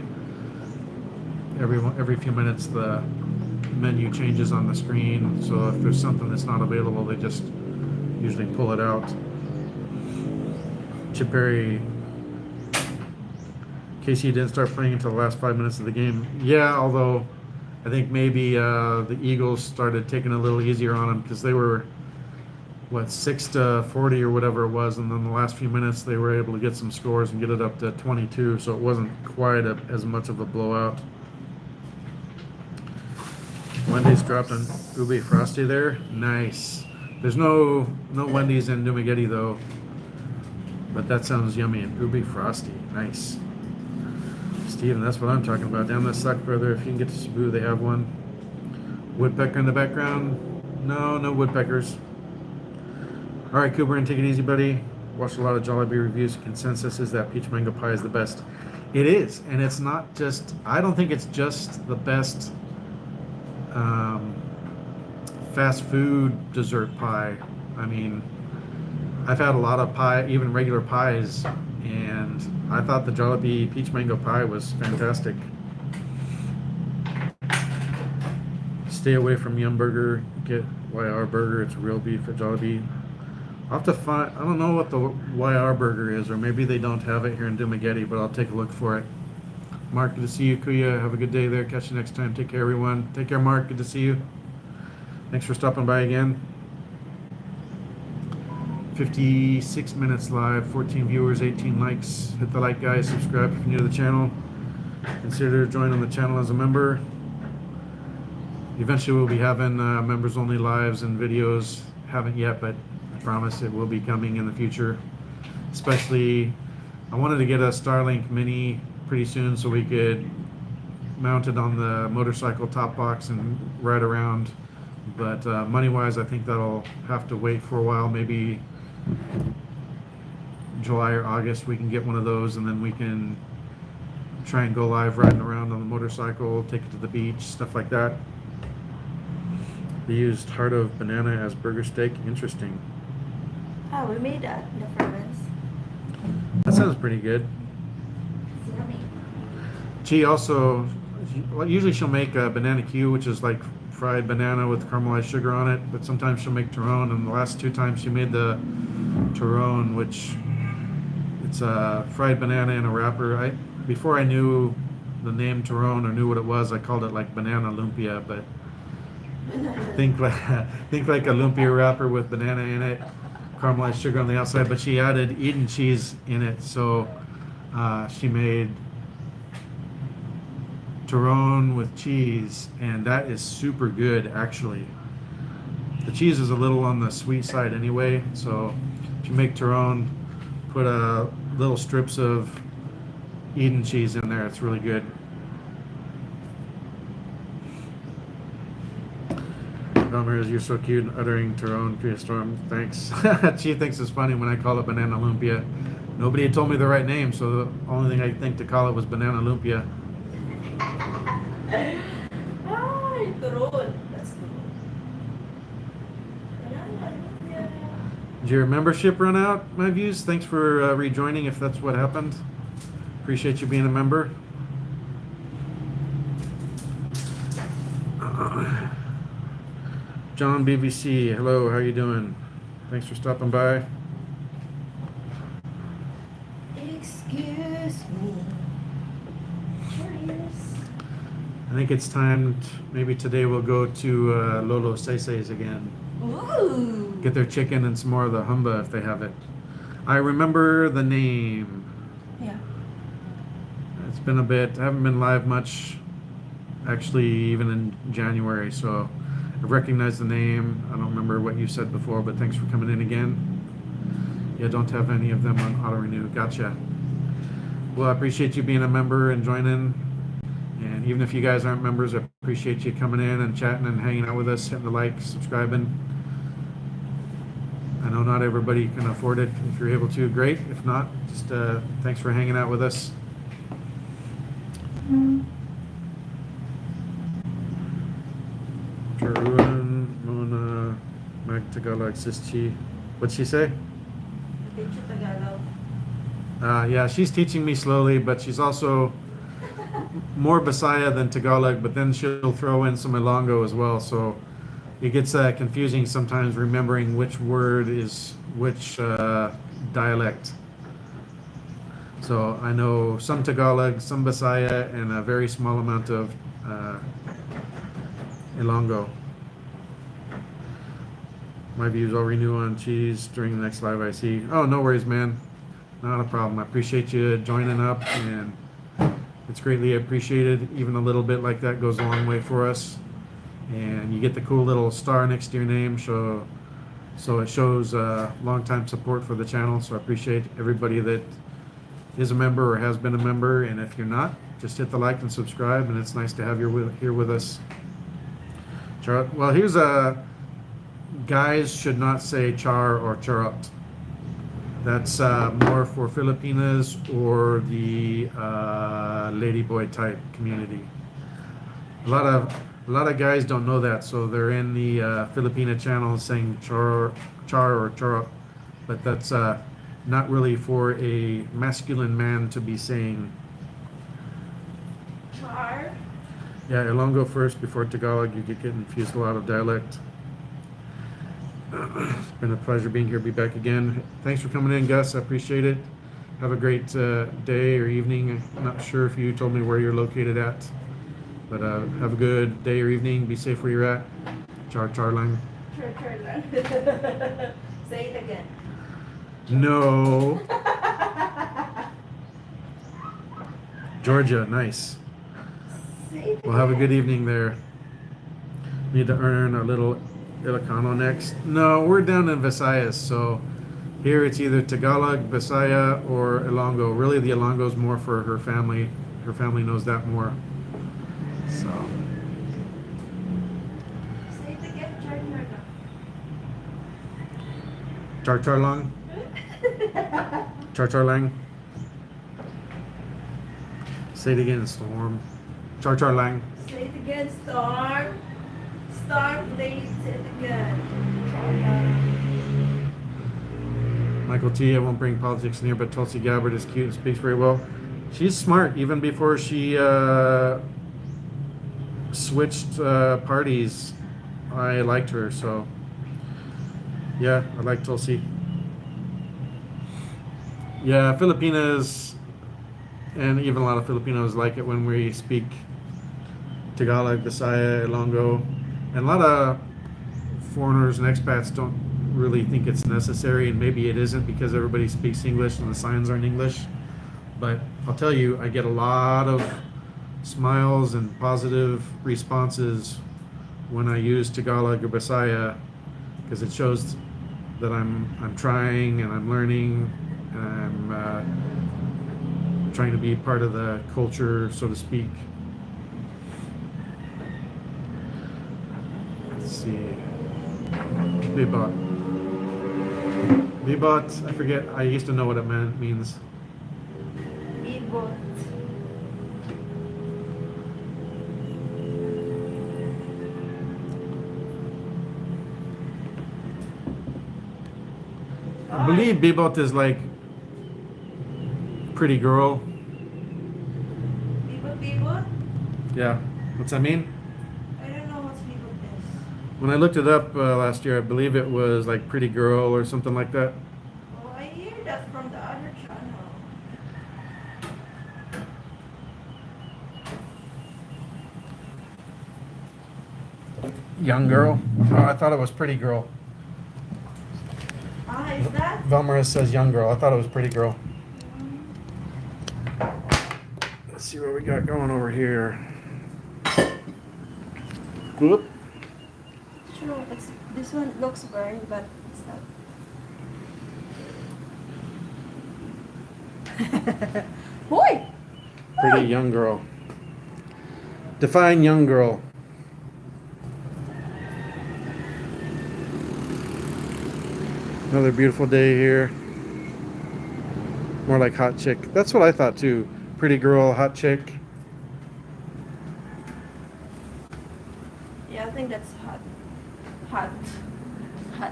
every few minutes the menu changes on the screen. So if there's something that's not available, they just usually pull it out. Chip Perry, KC didn't start playing until the last 5 minutes of the game. Yeah, although I think maybe the Eagles started taking a little easier on them because they were, 6-40 or whatever it was, and then the last few minutes they were able to get some scores and get it up to 22, so it wasn't quite as much of a blowout. Wendy's dropped an Ube Frosty there. Nice. There's no Wendy's in Dumaguete though, but that sounds yummy. An Ube Frosty. Nice. Steven, that's what I'm talking about. Damn, that sucked, brother. If you can get to Cebu, they have one. Woodpecker in the background? No woodpeckers. All right, Cooper, and take it easy, buddy. Watched a lot of Jollibee reviews. Consensus is that peach mango pie is the best. It is, and it's not just, I don't think it's just the best fast food dessert pie. I mean, I've had a lot of pie, even regular pies, and I thought the Jollibee peach mango pie was fantastic. Stay away from Yum Burger. Get YR Burger. It's real beef at Jollibee. I'll have to find, I don't know what the YR burger is, or maybe they don't have it here in Dumagetti, but I'll take a look for it. Mark, good to see you. Kuya, have a good day there. Catch you next time. Take care, everyone. Take care, Mark. Good to see you. Thanks for stopping by again. 56 minutes live, 14 viewers, 18 likes. Hit the like, guys. Subscribe if you're new to the channel. Consider joining the channel as a member. Eventually, we'll be having members only lives and videos. Haven't yet, but I promise it will be coming in the future. Especially, I wanted to get a Starlink Mini pretty soon so we could mount it on the motorcycle top box and ride around. But money-wise, I think that'll have to wait for a while. Maybe July or August we can get one of those, and then we can try and go live riding around on the motorcycle, take it to the beach, stuff like that. They used heart of banana as burger steak. Interesting. Oh, we made that in the province. That sounds pretty good. It's yummy. She also, usually she'll make a banana Q, which is like fried banana with caramelized sugar on it, but sometimes she'll make Tyrone, and the last 2 times she made the Tyrone, which it's a fried banana in a wrapper. Before I knew the name Tyrone or knew what it was, I called it like banana lumpia, but think like a lumpia wrapper with banana in it, caramelized sugar on the outside, but she added Eden cheese in it, so she made Tyrone with cheese, and that is super good actually. The cheese is a little on the sweet side anyway, so if you make Tyrone, put little strips of Eden cheese in there. It's really good. Gomer, you're so cute uttering Tyrone, KuyaStorm. Thanks. She thinks it's funny when I call it banana lumpia. Nobody had told me the right name, so the only thing I think to call it was banana lumpia. Ay, turon. That's turon. Yeah. Did your membership run out, my views? Thanks for rejoining if that's what happened. Appreciate you being a member. John BBC, hello, how you doing? Thanks for stopping by. Excuse me. Cheers. I think it's time, maybe today we'll go to Lolo Seise's again. Ooh. Get their chicken and some more of the humba if they have it. I remember the name. Yeah. It's been a bit, I haven't been live much, actually, even in January, so I recognize the name. I don't remember what you said before, but thanks for coming in again. Yeah, don't have any of them on auto renew. Gotcha. Well, I appreciate you being a member and joining. And even if you guys aren't members, I appreciate you coming in and chatting and hanging out with us, hitting the like, subscribing. I know not everybody can afford it. If you're able to, great. If not, just thanks for hanging out with us. Charuan, Mona, Mag Tagalog, Sisti. What'd she say? Teach you Tagalog. Yeah, she's teaching me slowly, but she's also more Bisaya than Tagalog, but then she'll throw in some Ilonggo as well, so it gets confusing sometimes remembering which word is which dialect. So I know some Tagalog, some Bisaya, and a very small amount of Ilonggo. My views I'll renew on cheese during the next live I see. Oh, no worries, man. Not a problem. I appreciate you joining up, and it's greatly appreciated. Even a little bit like that goes a long way for us. And you get the cool little star next to your name, so it shows long-time support for the channel. So I appreciate everybody that is a member or has been a member. And if you're not, just hit the like and subscribe. And it's nice to have you here with us. Well, here's a guys should not say char or charot. That's more for Filipinas or the ladyboy type community. A lot of guys don't know that, so they're in the Filipina channel saying char or charot, but that's not really for a masculine man to be saying. Char. Yeah, Ilonggo first before Tagalog. You get confused a lot of dialect. It's been a pleasure being here. Be back again. Thanks for coming in, Gus. I appreciate it. Have a great day or evening. I'm not sure if you told me where you're located at, but have a good day or evening. Be safe where you're at. Char char lang. Char lang. Say it again. No. Georgia, nice. Say it Well, have a again. good evening there. Need to earn a little Ilocano next. No, we're down in Visayas, so here it's either Tagalog, Visaya, or Ilonggo. Really, the Ilonggo's more for her family. Her family knows that more. So, Say it again. char char lang, char char lang. Say it again, Storm. Char char lang. Say it again, Storm. Storm, please say it again. Michael T. I won't bring politics in here, but Tulsi Gabbard is cute and speaks very well. She's smart, even before she switched parties. I liked her, so yeah, I like Tulsi. Yeah, Filipinas, and even a lot of Filipinos like it when we speak Tagalog, Bisaya, Ilonggo, and a lot of foreigners and expats don't really think it's necessary, and maybe it isn't because everybody speaks English and the signs are in English. But I'll tell you, I get a lot of smiles and positive responses when I use Tagalog or Bisaya because it shows that I'm trying and I'm learning and I'm trying to be part of the culture, so to speak. Let's see. Bebot. Bebot, I forget. I used to know what it means. Ibot. I believe Bebot is like pretty girl. Ibot? Yeah. What's that mean? I don't know what Ibot is. When I looked it up last year, I believe it was like pretty girl or something like that. Oh, I hear that from the other channel. Young girl? Oh, I thought it was pretty girl. Ah, is that? Velmaris says young girl. I thought it was pretty girl. Let's see what we got going over here. Whoop. Sure, this one looks burned, but it's not. Boy! Pretty young girl. Define young girl. Another beautiful day here. More like hot chick. That's what I thought too. Pretty girl, hot chick. Yeah, I think that's hot. Hot. Hot.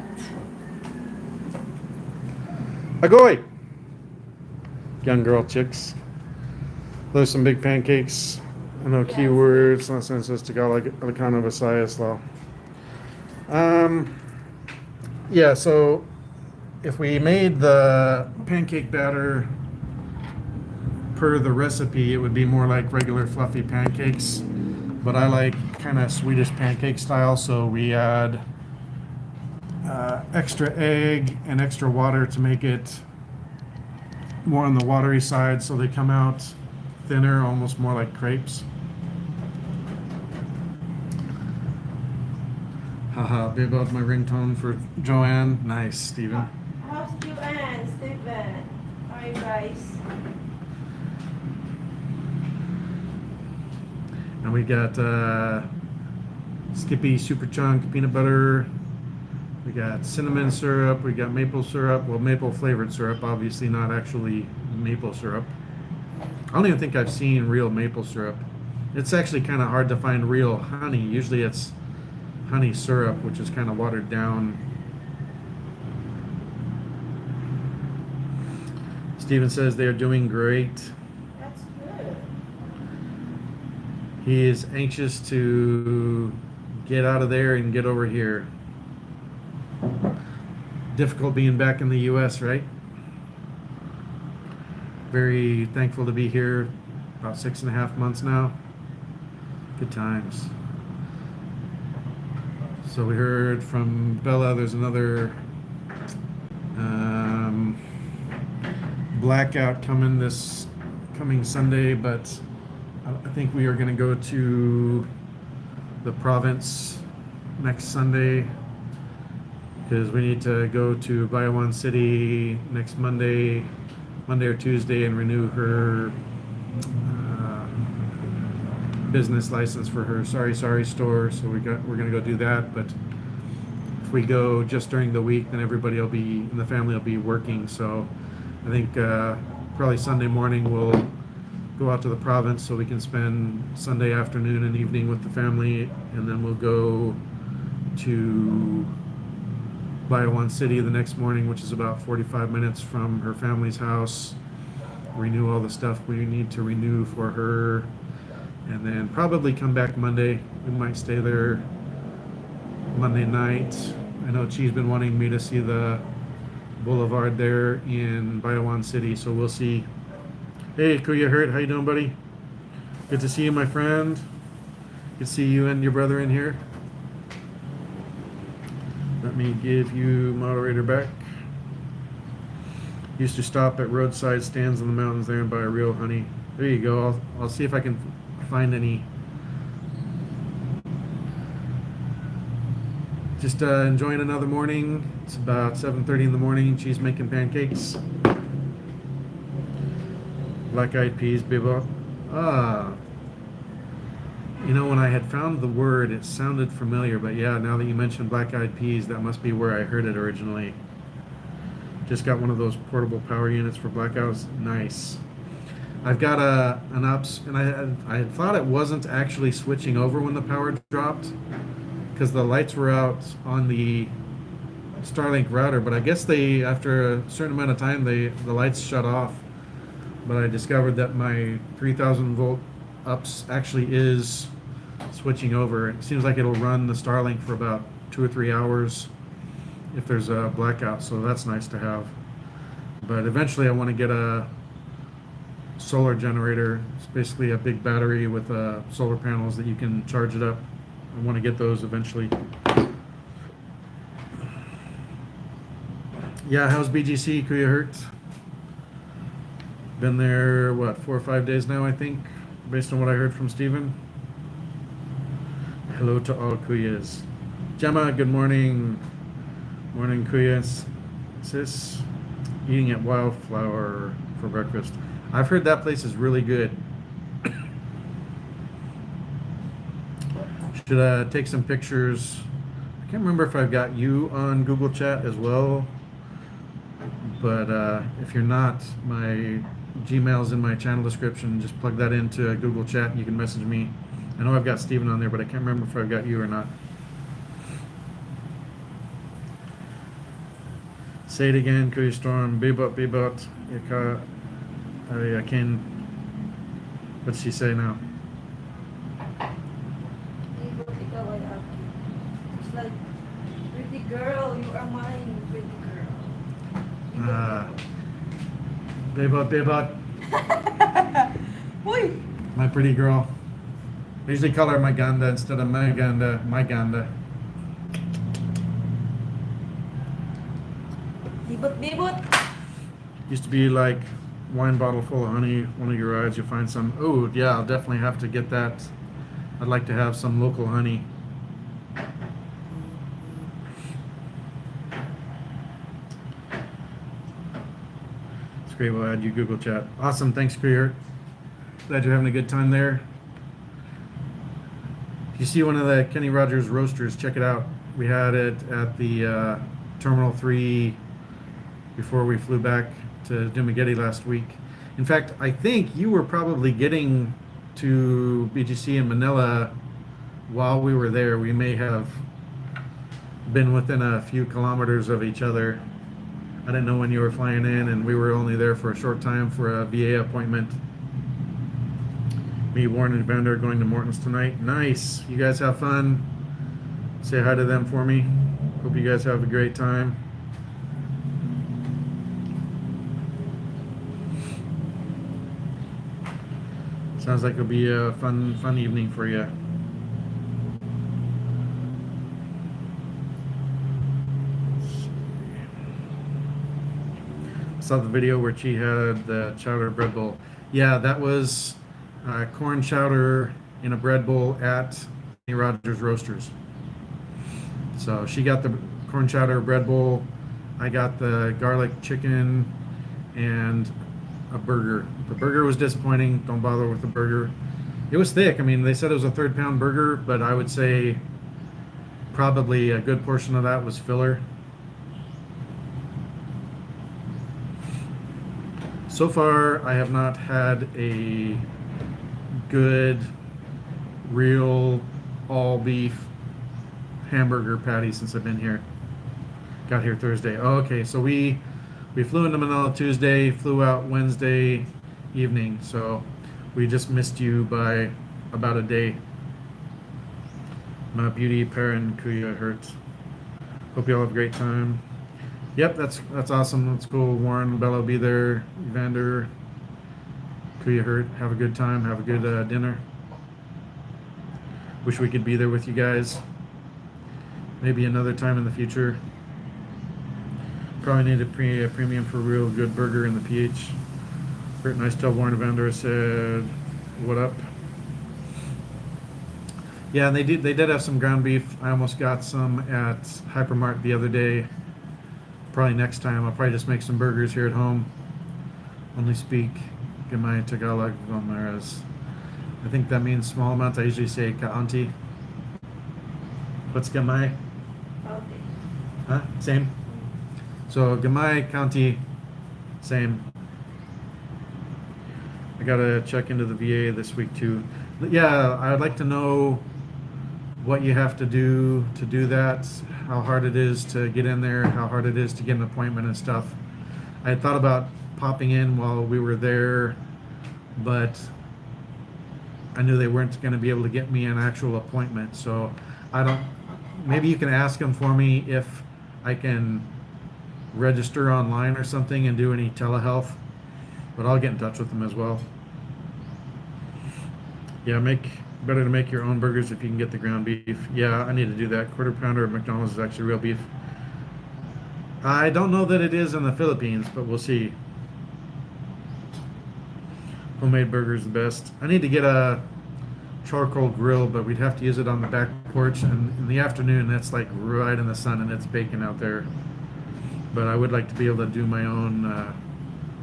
Agoy! Young girl chicks. Those some big pancakes. I know Yes. keywords, nonsense, Tagalog, Ilocano, Visayas, law. Yeah, so if we made the pancake batter per the recipe, it would be more like regular fluffy pancakes. But I like kind of Swedish pancake style, so we add extra egg and extra water to make it more on the watery side, so they come out thinner, almost more like crepes. Haha, be about my ringtone for Joanne. Nice, Steven. How's Joanne, Stephen? How are you guys? And we got Skippy Super Chunk peanut butter. We got cinnamon syrup. We got maple syrup. Well, maple flavored syrup, obviously not actually maple syrup. I don't even think I've seen real maple syrup. It's actually kind of hard to find real honey. Usually it's honey syrup, which is kind of watered down. Steven says they are doing great. That's good. He is anxious to get out of there and get over here. difficult being back in the U.S., right? Very thankful to be here. About 6.5 months now. Good times. So we heard from Bella. There's another blackout coming Sunday, but I think we are going to go to the province next Sunday because we need to go to Bayawan City next Monday or Tuesday, and renew her business license for her Sorry store. So we're gonna go do that. But if we go just during the week, then everybody in the family will be working. So I think probably Sunday morning we'll go out to the province so we can spend Sunday afternoon and evening with the family, and then we'll go to Bayawan City the next morning, which is about 45 minutes from her family's house. Renew all the stuff we need to renew for her, and then probably come back Monday. We might stay there Monday night. I know she's been wanting me to see the boulevard there in Bayawan City, so we'll see. Hey, Kuya Hurt, how you doing, buddy? Good to see you, my friend. Good to see you and your brother in here. Let me give you moderator back. Used to stop at roadside stands in the mountains there and buy real honey. There you go. I'll see if I can find any. Just enjoying another morning. It's about 7:30 in the morning. She's making pancakes. Black-eyed peas, bibo. You know, when I had found the word, it sounded familiar, but yeah, now that you mentioned black-eyed peas, that must be where I heard it originally. Just got one of those portable power units for blackouts. Nice. I've got an UPS, and I had thought it wasn't actually switching over when the power dropped, because the lights were out on the Starlink router, but I guess after a certain amount of time, the lights shut off. But I discovered that my 3,000 volt UPS actually is switching over. It seems like it'll run the Starlink for about 2 or 3 hours if there's a blackout, so that's nice to have. But eventually I want to get a solar generator. It's basically a big battery with solar panels that you can charge it up. I want to get those eventually. Yeah, how's BGC, Kuya Hurt? Been there, 4 or 5 days now, I think, based on what I heard from Steven. Hello to all Kuyas. Gemma, good morning. Morning, Kuyas. Sis, eating at Wildflower for breakfast. I've heard that place is really good. Should take some pictures. I can't remember if I've got you on Google Chat as well. But if you're not, my Gmail's in my channel description. Just plug that into Google Chat and you can message me. I know I've got Steven on there, but I can't remember if I've got you or not. Say it again, KuyaStorm. Bebot. I can. What's she say now? It's like, pretty girl, you are mine, pretty girl. Bebot. Uy! My pretty girl. I usually call her Maganda instead of Maganda. Bibot. Used to be like wine bottle full of honey. One of your rides, you'll find some. Oh, yeah, I'll definitely have to get that. I'd like to have some local honey. It's great. We'll add you Google Chat. Awesome. Thanks, Kuya. Glad you're having a good time there. If you see one of the Kenny Rogers roasters, check it out. We had it at the Terminal 3 before we flew back to Dumaguete last week. In fact, I think you were probably getting to BGC in Manila while we were there. We may have been within a few kilometers of each other. I didn't know when you were flying in, and we were only there for a short time for a VA appointment. Me, Warren, and Vander are going to Morton's tonight. Nice. You guys have fun. Say hi to them for me. Hope you guys have a great time. Sounds like it'll be a fun evening for you. Saw the video where she had the chowder bread bowl. Yeah, that was corn chowder in a bread bowl at Rogers Roasters. So she got the corn chowder bread bowl. I got the garlic chicken and a burger. The burger was disappointing. Don't bother with the burger. It was thick. I mean, they said it was a 3rd-pound burger, but I would say probably a good portion of that was filler. So far, I have not had a good, real, all beef hamburger patty since I've been here. Got here Thursday. Oh, okay, so we flew into Manila Tuesday, flew out Wednesday evening, so we just missed you by about a day. My beauty, Perrin, Kuya, Hurt. Hope you all have a great time. Yep, that's awesome. That's cool. Warren, Bella will be there. Evander, Kuya, Hurt. Have a good time. Have a good dinner. Wish we could be there with you guys. Maybe another time in the future. Probably need a premium for a real good burger in the PH. Hurt, nice tell Warren Evander said, what up? Yeah, they did have some ground beef. I almost got some at Hypermart the other day. Probably next time I'll probably just make some burgers here at home. Only speak Gamay Tagalog Gomaras. I think that means small amounts. I usually say kaunti. What's Gamay? Okay. Huh? Same? So Gamay, County, same. I gotta check into the VA this week too. Yeah, I'd like to know what you have to do that, how hard it is to get in there, how hard it is to get an appointment and stuff. I had thought about popping in while we were there, but I knew they weren't going to be able to get me an actual appointment. So maybe you can ask them for me if I can register online or something and do any telehealth, but I'll get in touch with them as well. Yeah, better to make your own burgers if you can get the ground beef. Yeah, I need to do that. Quarter pounder at McDonald's is actually real beef. I don't know that it is in the Philippines, but we'll see. Homemade burgers the best. I need to get a charcoal grill, but we'd have to use it on the back porch, and in the afternoon that's like right in the sun and it's baking out there. But I would like to be able to do my own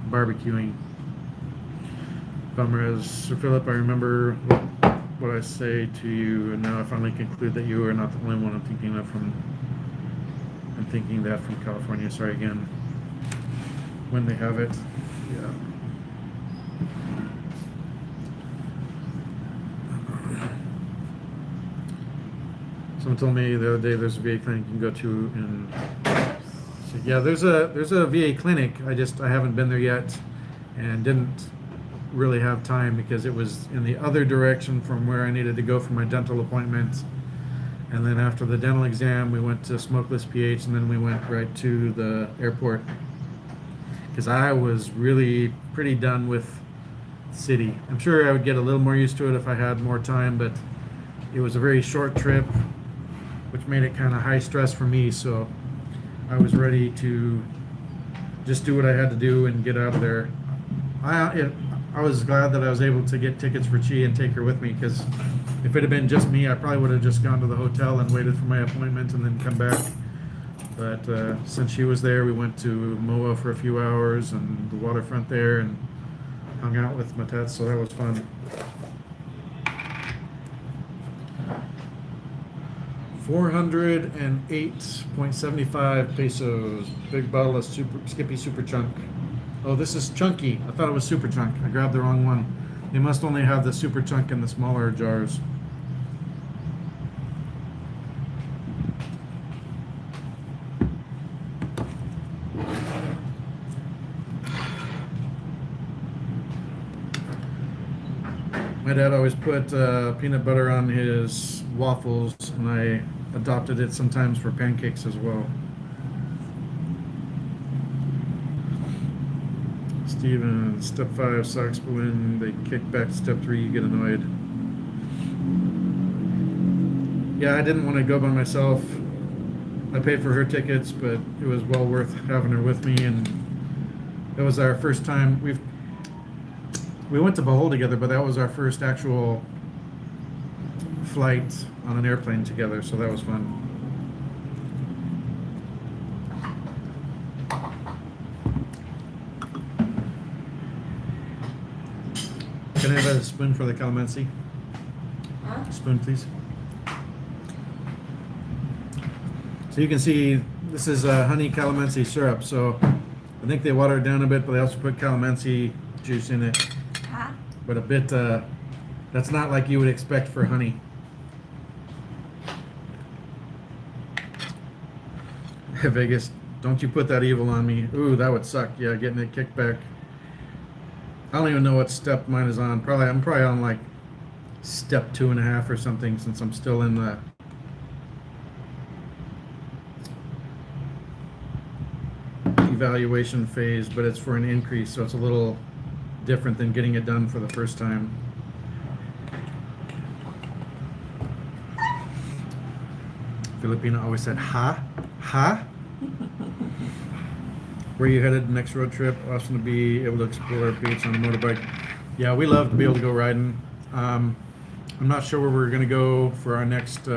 barbecuing. Bummer as Sir Philip, I remember what I say to you, and now I finally conclude that you are not the only one I'm thinking that from California. Sorry again. When they have it. Yeah. Someone told me the other day there's a VA clinic you can go to in. So yeah, there's a VA clinic. I haven't been there yet, and didn't really have time because it was in the other direction from where I needed to go for my dental appointment. And then after the dental exam, we went to Smokeless PH, and then we went right to the airport because I was really pretty done with the city. I'm sure I would get a little more used to it if I had more time, but it was a very short trip, which made it kind of high stress for me. So I was ready to just do what I had to do and get out of there. I was glad that I was able to get tickets for Chi and take her with me, because if it had been just me, I probably would have just gone to the hotel and waited for my appointment and then come back. But since she was there, we went to MOA for a few hours and the waterfront there and hung out with Matets, so that was fun. 408.75 pesos. Big bottle of Skippy Super Chunk. Oh, this is chunky. I thought it was super chunk. I grabbed the wrong one. They must only have the super chunk in the smaller jars. My dad always put peanut butter on his waffles, and I adopted it sometimes for pancakes as well. Steven, step 5 sucks, but when they kick back to step 3, you get annoyed. Yeah, I didn't want to go by myself. I paid for her tickets, but it was well worth having her with me, and it was our first time. We went to Bohol together, but that was our first actual flight on an airplane together, so that was fun. Can I have a spoon for the calamansi? Huh? Spoon, please. So you can see this is honey calamansi syrup. So I think they water it down a bit, but they also put calamansi juice in it. Huh? But a bit, that's not like you would expect for honey. Vegas, don't you put that evil on me. Ooh, that would suck. Yeah, getting it kicked back. I don't even know what step mine is on. I'm probably on like step 2.5 or something, since I'm still in the evaluation phase, but it's for an increase, so it's a little different than getting it done for the first time. Filipina always said, ha? Ha? Where are you headed next road trip? Awesome to be able to explore beach on a motorbike. Yeah, we love to be able to go riding. I'm not sure where we're going to go for our next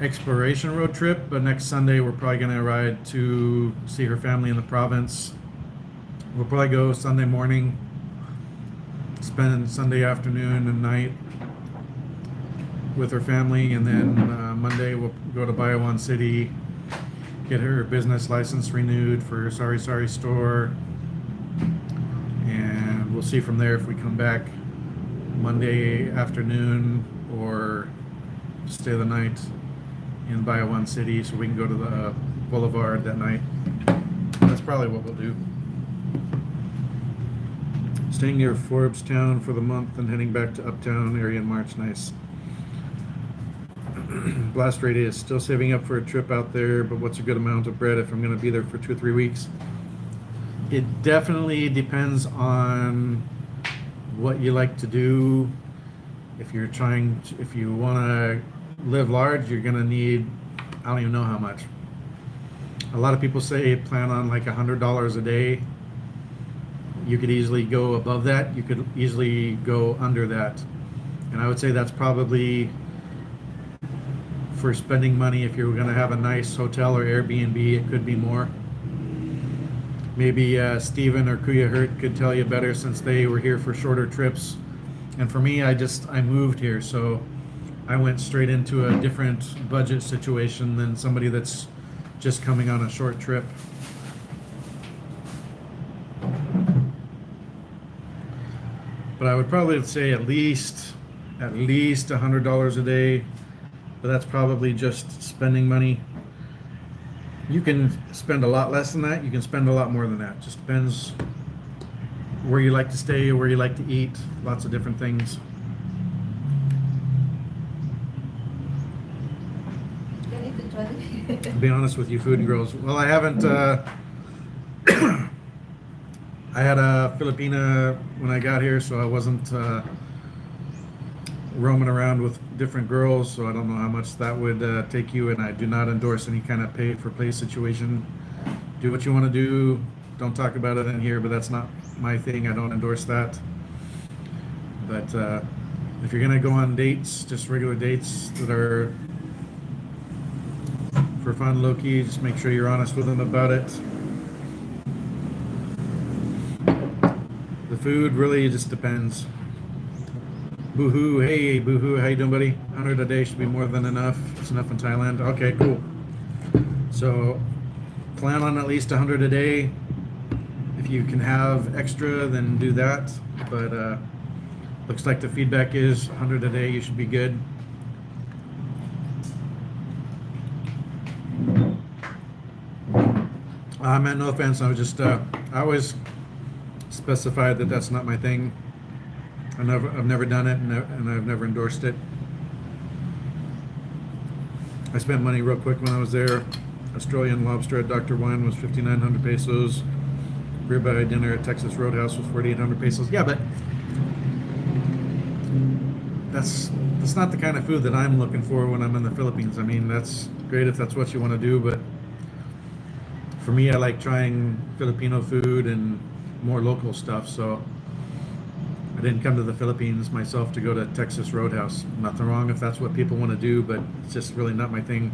exploration road trip, but next Sunday we're probably going to ride to see her family in the province. We'll probably go Sunday morning, spend Sunday afternoon and night with her family, and then Monday we'll go to Bayawan City, get her business license renewed for Sorry Sorry store, and we'll see from there if we come back Monday afternoon or stay the night in Bayawan City so we can go to the boulevard that night. That's probably what we'll do. Staying near Forbes Town for the month and heading back to Uptown area in March. Nice. Blast Radius, still saving up for a trip out there, but what's a good amount of bread if I'm going to be there for 2 or 3 weeks? It definitely depends on what you like to do. If you want to live large, you're going to need, I don't even know how much. A lot of people say plan on like $100 a day. You could easily go above that. You could easily go under that. And I would say that's probably for spending money. If you're going to have a nice hotel or Airbnb, it could be more. Maybe Steven or Kuya could tell you better, since they were here for shorter trips. And for me, I moved here, so I went straight into a different budget situation than somebody that's just coming on a short trip. But I would probably say at least $100 a day. But that's probably just spending money. You can spend a lot less than that. You can spend a lot more than that. Just depends where you like to stay, where you like to eat. Lots of different things. To be honest with you, food girls. Well, I haven't. I had a Filipina when I got here, so I wasn't roaming around with different girls, so I don't know how much that would take you, and I do not endorse any kind of pay-for-play situation. Do what you want to do. Don't talk about it in here, but that's not my thing. I don't endorse that. But if you're going to go on dates, just regular dates that are for fun, low-key, just make sure you're honest with them about it. The food really just depends. Boohoo, hey, Boohoo, how you doing, buddy? 100 a day should be more than enough. It's enough in Thailand. Okay, cool. So plan on at least 100 a day. If you can have extra, then do that. But looks like the feedback is 100 a day, you should be good. Man, no offense. I was just, I always specified that that's not my thing. I've never done it, and I've never endorsed it. I spent money real quick when I was there. Australian lobster at Dr. Wine was 5,900 pesos. Ribeye dinner at Texas Roadhouse was 4,800 pesos. Yeah, but that's not the kind of food that I'm looking for when I'm in the Philippines. I mean, that's great if that's what you want to do, but for me, I like trying Filipino food and more local stuff. So I didn't come to the Philippines myself to go to Texas Roadhouse. Nothing wrong if that's what people want to do, but it's just really not my thing.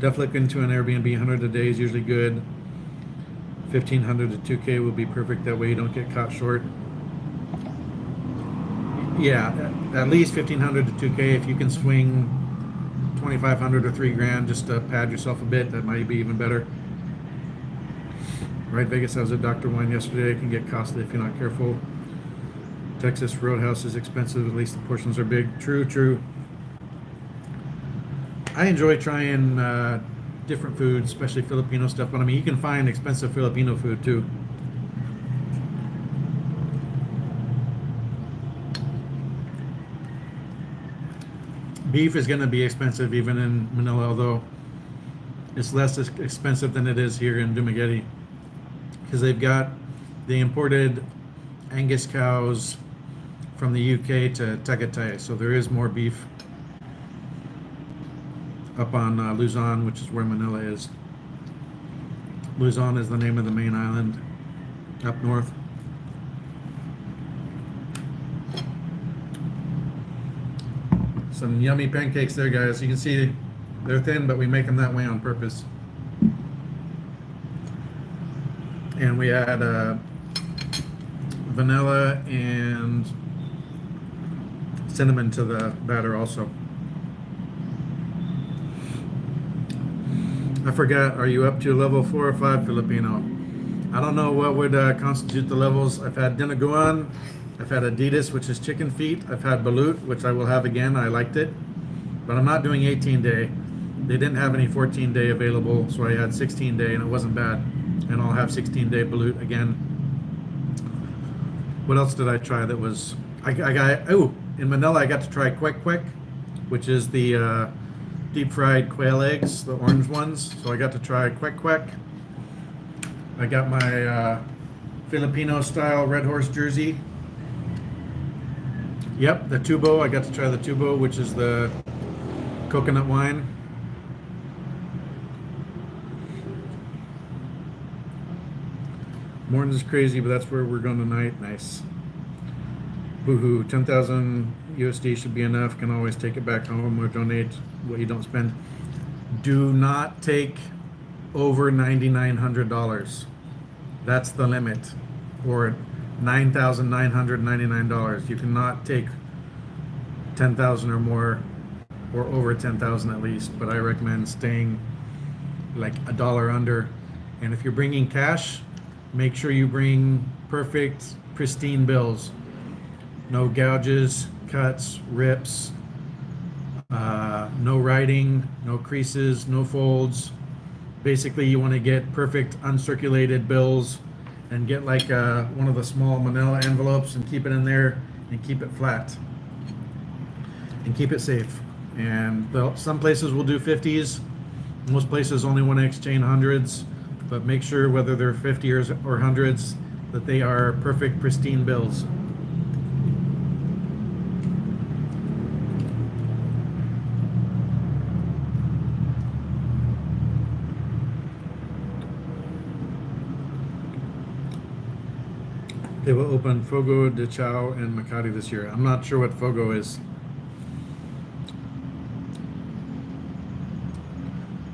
Definitely look into an Airbnb. 100 a day is usually good. 1,500 to 2K would be perfect. That way you don't get caught short. Yeah, at least 1,500 to 2K. If you can swing 2,500 or 3 grand just to pad yourself a bit, that might be even better. Right, Vegas, I was at Dr. Wine yesterday. It can get costly if you're not careful. Texas Roadhouse is expensive. At least the portions are big. True, true. I enjoy trying different foods, especially Filipino stuff. But I mean, you can find expensive Filipino food too. Beef is going to be expensive even in Manila, although it's less expensive than it is here in Dumaguete, because they imported Angus cows from the UK to Tagaytay, so there is more beef up on Luzon, which is where Manila is. Luzon is the name of the main island up north. Some yummy pancakes there, guys. You can see they're thin, but we make them that way on purpose. And we add vanilla and cinnamon to the batter also. I forgot, are you up to level 4 or 5 Filipino? I don't know what would constitute the levels. I've had Dinaguan, I've had Adidas, which is chicken feet. I've had Balut, which I will have again. I liked it. But I'm not doing 18-day. They didn't have any 14-day available, so I had 16-day, and it wasn't bad. And I'll have 16-day Balut again. What else did I try that was... in Manila, I got to try Kwek Kwek, which is the deep fried quail eggs, the orange ones. So I got to try Kwek Kwek. I got my Filipino style Red Horse jersey. Yep, the tubo. I got to try the tubo, which is the coconut wine. Morning's crazy, but that's where we're going tonight. Nice. Boohoo. 10,000 USD should be enough. Can always take it back home or donate what you don't spend. Do not take over $9,900. That's the limit. Or $9,999. You cannot take 10,000 or more, or over 10,000 at least. But I recommend staying like a dollar under. And if you're bringing cash, make sure you bring perfect, pristine bills. No gouges, cuts, rips, no writing, no creases, no folds. Basically, you want to get perfect uncirculated bills and get like one of the small manila envelopes and keep it in there and keep it flat and keep it safe. And some places will do 50s. Most places only want to exchange hundreds, but make sure whether they're 50s or hundreds that they are perfect, pristine bills. They will open Fogo de Chao and Makati this year. I'm not sure what Fogo is.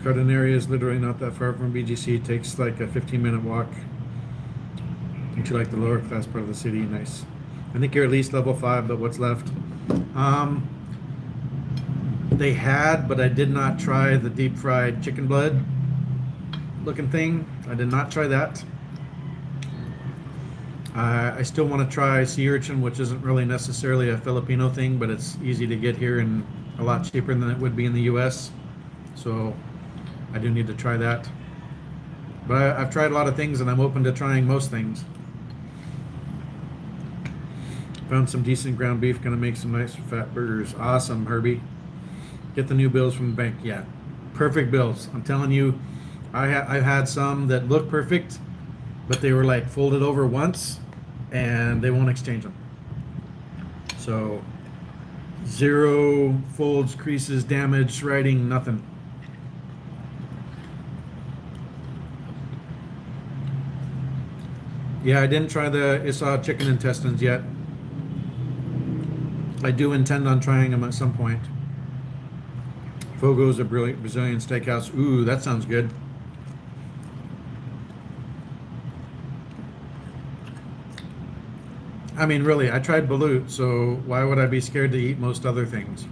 Cardenaria is literally not that far from BGC. It takes like a 15-minute walk into like the lower class part of the city. Nice. I think you're at least level 5, but what's left? They had, but I did not try the deep fried chicken blood looking thing. I did not try that. I still want to try sea urchin, which isn't really necessarily a Filipino thing, but it's easy to get here and a lot cheaper than it would be in the US. So I do need to try that. But I've tried a lot of things and I'm open to trying most things. Found some decent ground beef, gonna make some nice fat burgers. Awesome, Herbie. Get the new bills from the bank. Yeah, perfect bills. I'm telling you, I've had some that look perfect but they were like folded over once and they won't exchange them. So zero folds, creases, damage, writing, nothing. Yeah, I didn't try the Issa chicken intestines yet. I do intend on trying them at some point. Fogo's a brilliant Brazilian steakhouse. Ooh, that sounds good. I mean, really, I tried balut, so why would I be scared to eat most other things?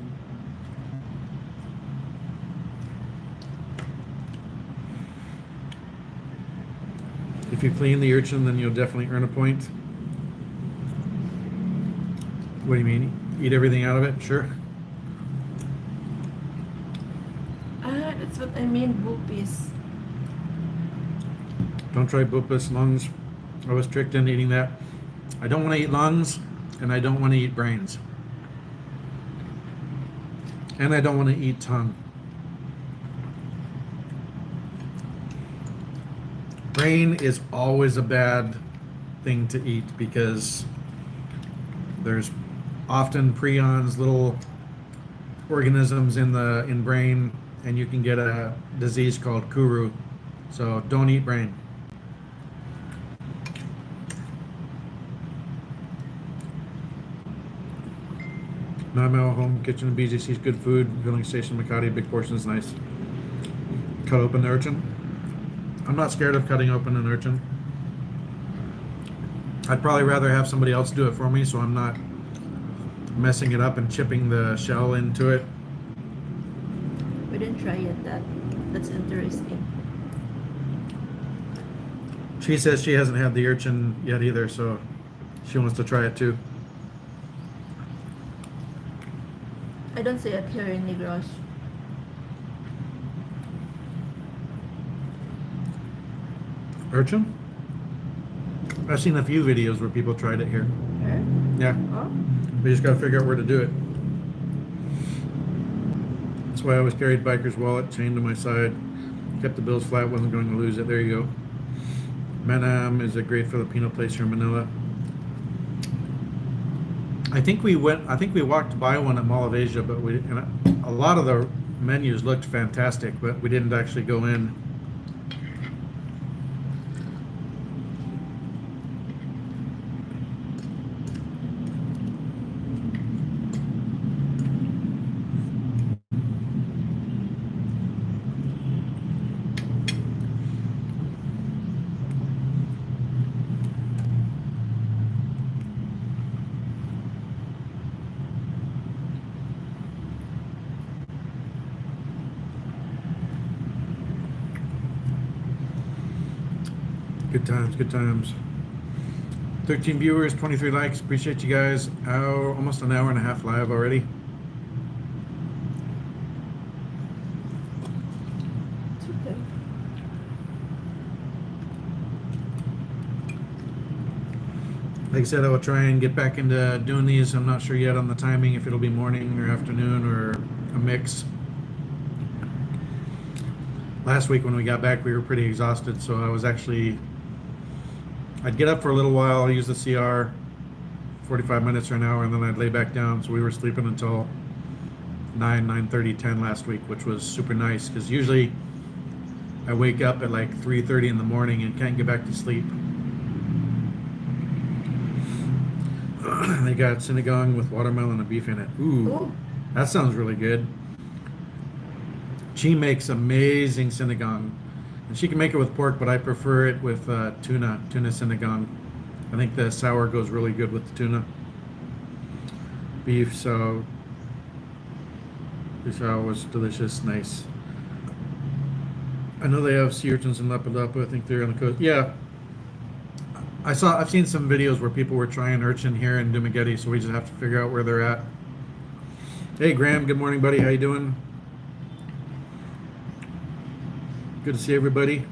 If you clean the urchin, then you'll definitely earn a point. What do you mean? Eat everything out of it? Sure. That's what I mean, boopies. Don't try bupas, lungs. I was tricked into eating that. I don't want to eat lungs, and I don't want to eat brains. And I don't want to eat tongue. Brain is always a bad thing to eat because there's often prions, little organisms in brain, and you can get a disease called kuru. So don't eat brain. Namel Home Kitchen and BJC's good food. Filling station Makati, big portions, nice. Cut open the urchin. I'm not scared of cutting open an urchin. I'd probably rather have somebody else do it for me so I'm not messing it up and chipping the shell into it. We didn't try yet that. That's interesting. She says she hasn't had the urchin yet either, so she wants to try it too. I don't see it here in Negros. Urchin? I've seen a few videos where people tried it here. Here? Yeah, Oh? we just got to figure out where to do it. That's why I always carried biker's wallet chained to my side. Kept the bills flat, wasn't going to lose it. There you go. Manam is a great Filipino place here in Manila. I think we walked by one at Mall of Asia, but a lot of the menus looked fantastic, but we didn't actually go in. Good times, good times. 13 viewers, 23 likes. Appreciate you guys. Almost an hour and a half live already. It's okay. Like I said, I will try and get back into doing these. I'm not sure yet on the timing, if it'll be morning or afternoon or a mix. Last week when we got back, we were pretty exhausted, so I'd get up for a little while, use the CR, 45 minutes or an hour, and then I'd lay back down. So we were sleeping until 9:30, 10 last week, which was super nice because usually I wake up at like 3:30 in the morning and can't get back to sleep. They got sinigang with watermelon and beef in it. Ooh, that sounds really good. She makes amazing sinigang. And she can make it with pork, but I prefer it with tuna sinigang. I think the sour goes really good with the tuna. Beef, so this was delicious, nice. I know they have sea urchins in Lapu-Lapu. I think they're on the coast. Yeah, I've seen some videos where people were trying urchin here in Dumaguete, so we just have to figure out where they're at. Hey Graham, good morning, buddy. How you doing? Good to see everybody.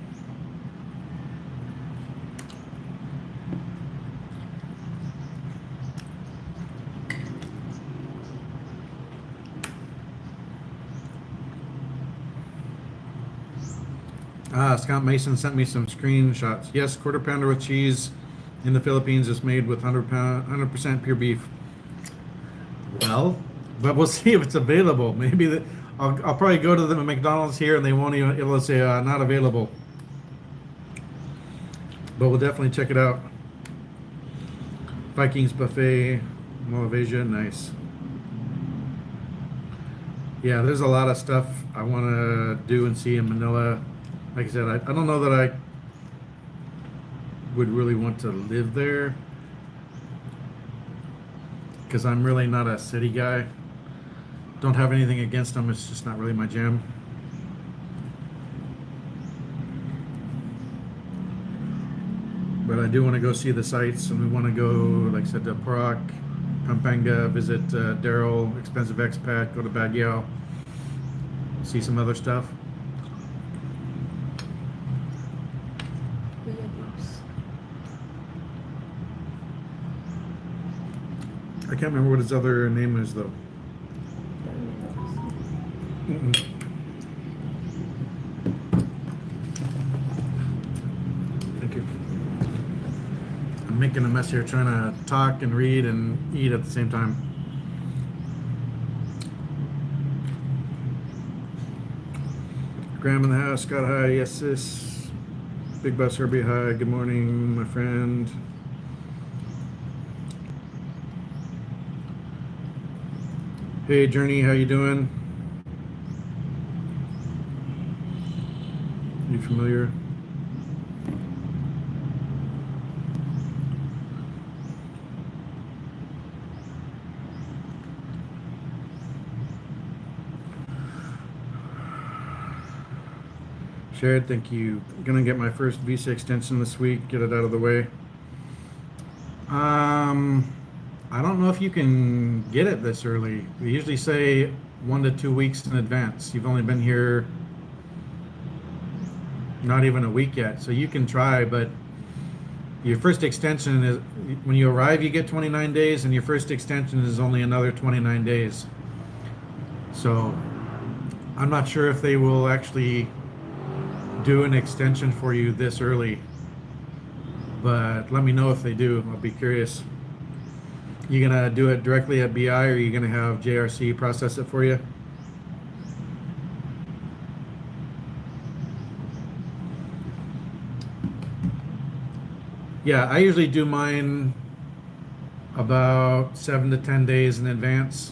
Scott Mason sent me some screenshots. Yes, quarter pounder with cheese in the Philippines is made with 100% pure beef. Well, but we'll see if it's available. Maybe I'll probably go to the McDonald's here and they won't even, it'll say not available. But we'll definitely check it out. Vikings Buffet, Mall of Asia, nice. Yeah, there's a lot of stuff I want to do and see in Manila. Like I said, I don't know that I would really want to live there because I'm really not a city guy. Don't have anything against them, it's just not really my jam. But I do want to go see the sights, and we want to go, like I said, to Prague, Pampanga, visit Daryl, Expensive Expat, go to Baguio, see some other stuff. Kuya Boobs. I can't remember what his other name is, though. Mm-mm. Thank you. I'm making a mess here trying to talk and read and eat at the same time. Graham in the house, Scott, hi, yes, sis. Big Bus Herbie, hi, good morning, my friend. Hey, Journey, how you doing? You familiar? Shared, thank you. Gonna get my first visa extension this week, get it out of the way. I don't know if you can get it this early. We usually say 1 to 2 weeks in advance. You've only been here not even a week yet, so you can try, but your first extension is when you arrive, you get 29 days, and your first extension is only another 29 days. So I'm not sure if they will actually do an extension for you this early, but let me know if they do. I'll be curious. You gonna do it directly at BI, or are you gonna have JRC process it for you? Yeah, I usually do mine about 7 to 10 days in advance.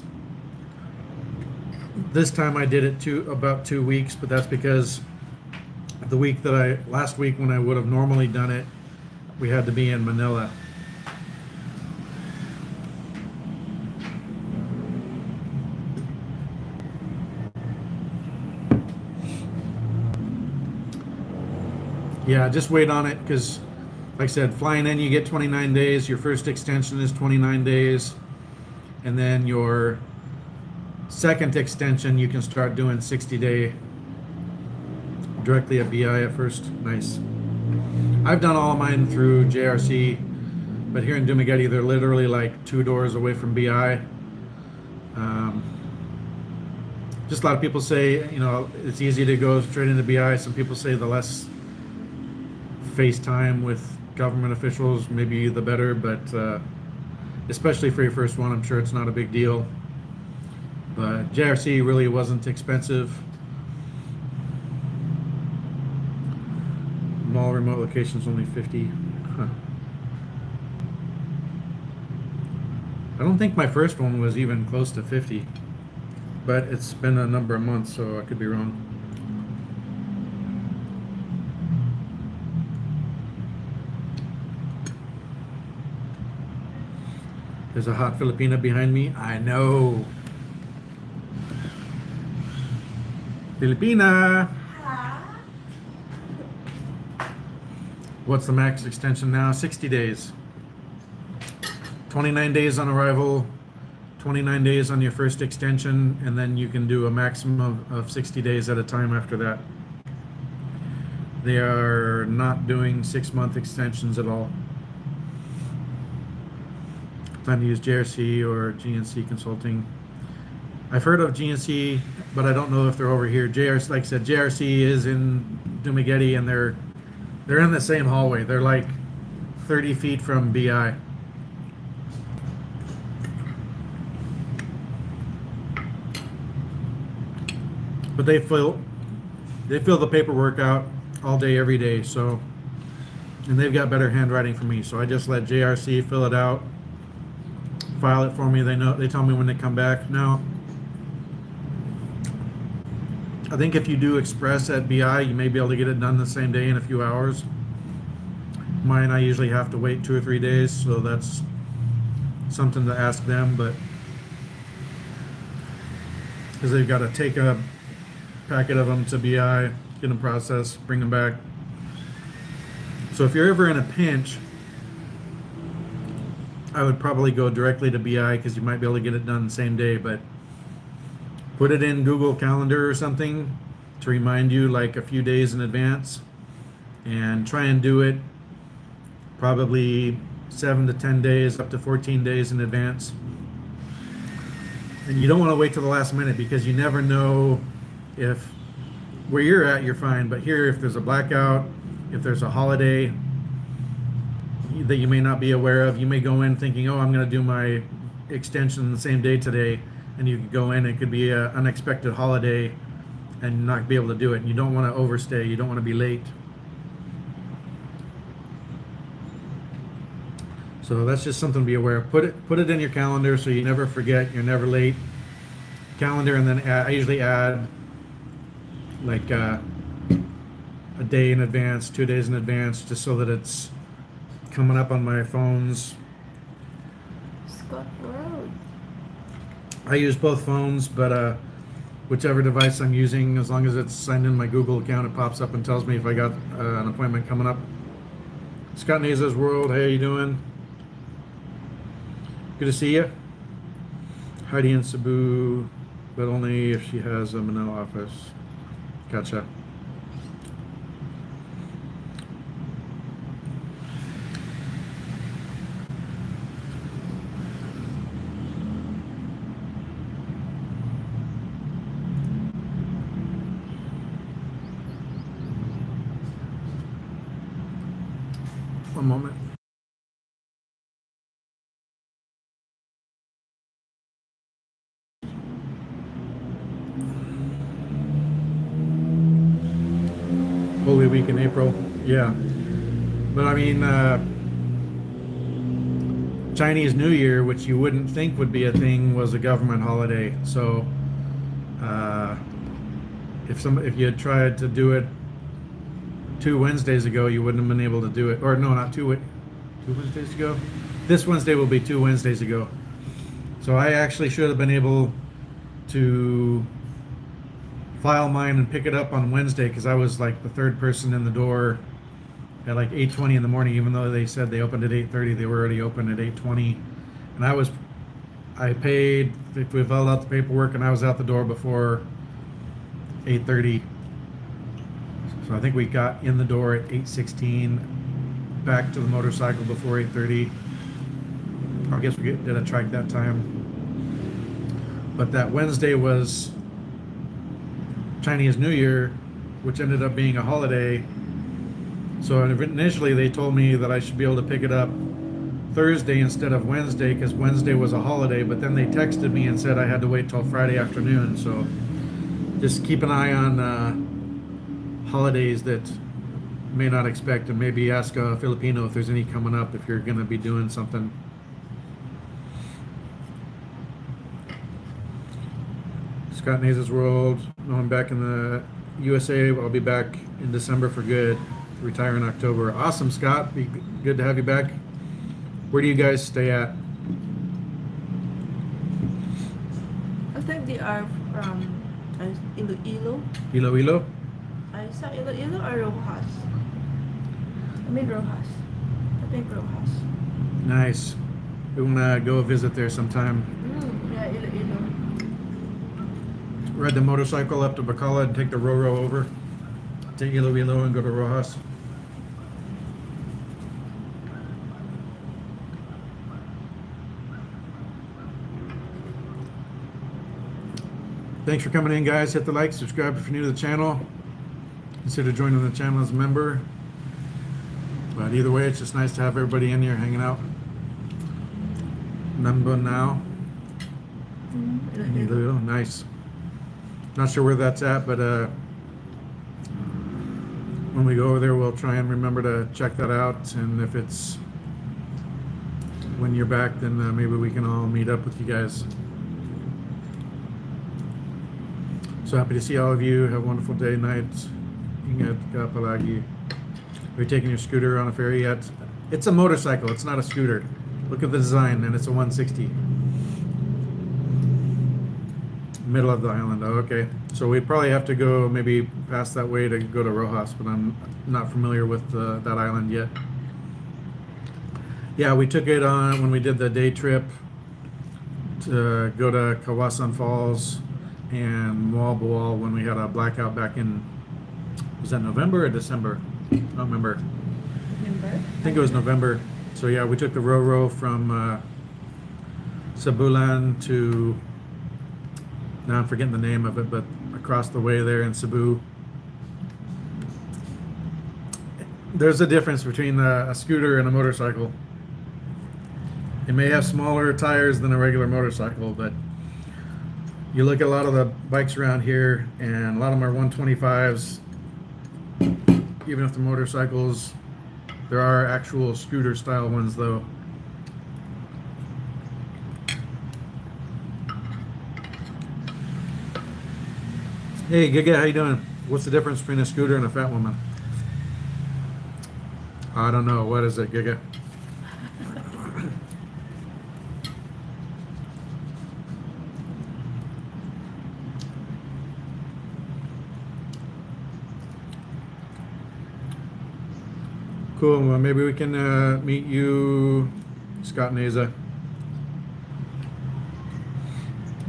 This time I did it about 2 weeks, but that's because the week that last week when I would have normally done it, we had to be in Manila. Yeah, just wait on it because, like I said, flying in you get 29 days. Your first extension is 29 days. And then your second extension, you can start doing 60-day directly at BI at first. Nice. I've done all of mine through JRC, but here in Dumaguete, they're literally like 2 doors away from BI. Just a lot of people say, it's easy to go straight into BI. Some people say the less FaceTime with government officials, maybe the better, but especially for your first one, I'm sure it's not a big deal. But JRC really wasn't expensive. Mall remote locations only 50. Huh. I don't think my first one was even close to 50, but it's been a number of months, so I could be wrong. There's a hot Filipina behind me. I know. Filipina. What's the max extension now? 60 days. 29 days on arrival, 29 days on your first extension, and then you can do a maximum of 60 days at a time after that. They are not doing 6-month extensions at all. Plan to use JRC or GNC Consulting. I've heard of GNC but I don't know if they're over here. JRC, like I said, JRC is in Dumaguete, and they're in the same hallway. They're like 30 feet from BI. But they fill the paperwork out all day, every day. So, and they've got better handwriting for me. So I just let JRC fill it out, file it for me. They tell me when they come back. Now, I think if you do express at BI, you may be able to get it done the same day in a few hours. Mine, I usually have to wait 2 or 3 days, so that's something to ask them. But because they've got to take a packet of them to BI, get them processed, bring them back. So if you're ever in a pinch, I would probably go directly to BI because you might be able to get it done the same day. But put it in Google Calendar or something to remind you like a few days in advance, and try and do it probably 7 to 10 days, up to 14 days in advance. And you don't want to wait till the last minute, because you never know if where you're at, you're fine. But here, if there's a blackout, if there's a holiday that you may not be aware of, you may go in thinking, oh, I'm going to do my extension the same day today. And you could go in, it could be an unexpected holiday and not be able to do it. And you don't want to overstay. You don't want to be late. So that's just something to be aware of. Put it in your calendar so you never forget. You're never late. Calendar, and then I usually add like a day in advance, 2 days in advance, just so that it's coming up on my phones. Scott Road. I use both phones, but whichever device I'm using, as long as it's signed in my Google account, it pops up and tells me if I got an appointment coming up. Scott Neza's World, hey, how you doing? Good to see you. Heidi in Cebu, but only if she has a Manila office. Gotcha. One moment. Holy Week in April, yeah. But I mean, Chinese New Year, which you wouldn't think would be a thing, was a government holiday. So if you had tried to do it 2 Wednesdays ago, you wouldn't have been able to do it. Or no, not 2 Wednesdays ago. This Wednesday will be 2 Wednesdays ago. So I actually should have been able to file mine and pick it up on Wednesday, because I was like the third person in the door at like 8:20 in the morning. Even though they said they opened at 8:30, they were already open at 8:20. And I paid, we filled out the paperwork, and I was out the door before 8:30. So I think we got in the door at 8:16, back to the motorcycle before 8:30. I guess we did a trike that time. But that Wednesday was Chinese New Year, which ended up being a holiday. So initially they told me that I should be able to pick it up Thursday instead of Wednesday, because Wednesday was a holiday. But then they texted me and said I had to wait till Friday afternoon. So just keep an eye on holidays that may not expect, and maybe ask a Filipino if there's any coming up if you're going to be doing something. Scott Neza's World. No, I'm back in the USA. I'll be back in December for good. Retire in October. Awesome, Scott. Be good to have you back. Where do you guys stay at? I think they are from Iloilo. Iloilo? I saw Iloilo or Rojas. I mean Rojas. I think Rojas. Nice. We want to go visit there sometime. Yeah, Iloilo. Ride the motorcycle up to Bacala and take the Roro over to Iloilo and go to Rojas. Thanks for coming in, guys. Hit the like, subscribe if you're new to the channel. Consider joining the channel as a member. But either way, it's just nice to have everybody in here hanging out. Number now. Nice. Not sure where that's at, but when we go over there, we'll try and remember to check that out. And if it's when you're back, then maybe we can all meet up with you guys. So happy to see all of you. Have a wonderful day, night. Ingat ka palagi. Are you taking your scooter on a ferry yet? It's a motorcycle. It's not a scooter. Look at the design, and it's a 160. Middle of the island. Oh, okay. So we'd probably have to go maybe past that way to go to Rojas, but I'm not familiar with that island yet. Yeah, we took it on when we did the day trip to go to Kawasan Falls and Moalboal when we had a blackout back in, was that November or December? I don't remember. Remember? I think it was November. So yeah, we took the Ro-Ro from Cebulan to, now I'm forgetting the name of it, but across the way there in Cebu. There's a difference between a scooter and a motorcycle. It may have smaller tires than a regular motorcycle, but you look at a lot of the bikes around here, and a lot of them are 125s. Even if the motorcycles, there are actual scooter style ones though. Hey Giga, how you doing? What's the difference between a scooter and a fat woman? I don't know. What is it, Giga? Cool. Well, maybe we can meet you, Scott and Aza.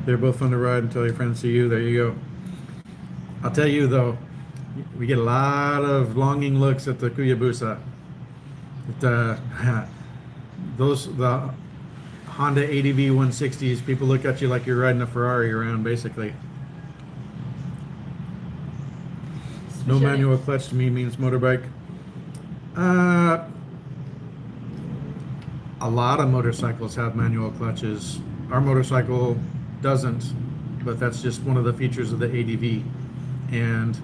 They're both fun to ride until your friends see you. There you go. I'll tell you though, we get a lot of longing looks at the Kuyabusa. The Honda ADV 160s, people look at you like you're riding a Ferrari around, basically. No manual clutch to me means motorbike. A lot of motorcycles have manual clutches. Our motorcycle doesn't, but that's just one of the features of the ADV. And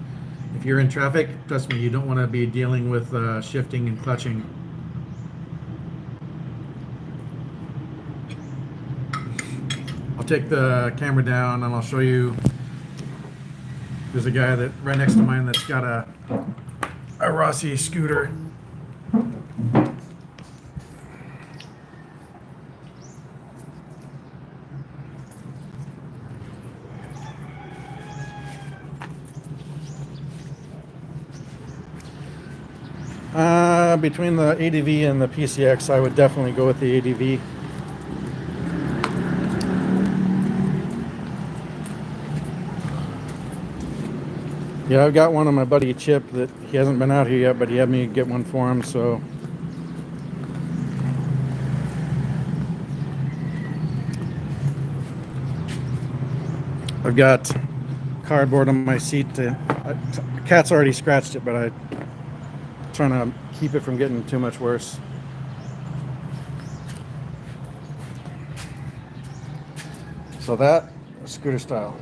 if you're in traffic, trust me, you don't want to be dealing with shifting and clutching. I'll take the camera down and I'll show you. There's a guy that right next to mine that's got a Rossi scooter. Between the ADV and the PCX, I would definitely go with the ADV. Yeah, I've got one on my buddy Chip that he hasn't been out here yet, but he had me get one for him, so. I've got cardboard on my seat. Cat's already scratched it, but I'm trying to keep it from getting too much worse. So that, scooter style.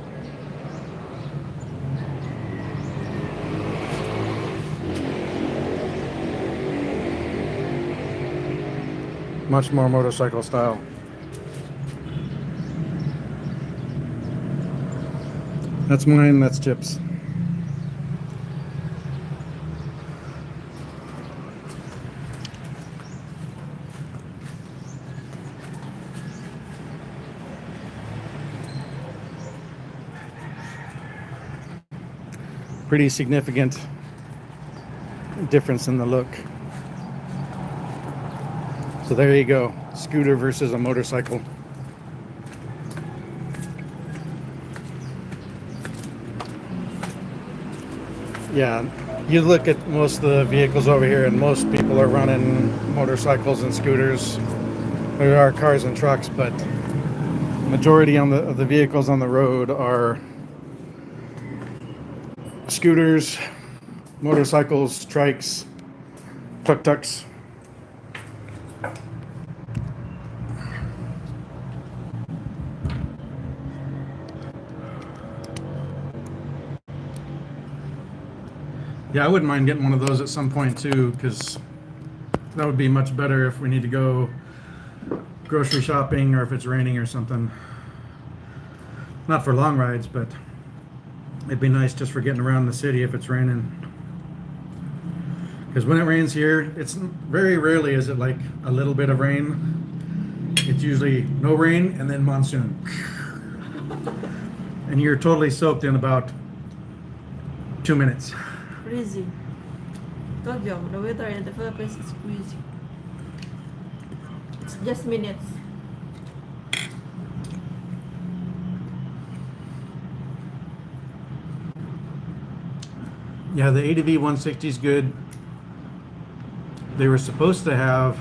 Much more motorcycle style. That's mine, that's Chip's. Pretty significant difference in the look. So there you go, scooter versus a motorcycle. Yeah, you look at most of the vehicles over here and most people are running motorcycles and scooters. There are cars and trucks, but majority of the vehicles on the road are scooters, motorcycles, trikes, tuk-tuks. Yeah, I wouldn't mind getting one of those at some point too, because that would be much better if we need to go grocery shopping or if it's raining or something. Not for long rides, but it'd be nice just for getting around the city if it's raining. Because when it rains here, it's very rarely is it like a little bit of rain. It's usually no rain and then monsoon. And you're totally soaked in about 2 minutes. Freezing. Told you, the weather in the Philippines is freezing. It's just minutes. Yeah, the ADV 160 is good. They were supposed to have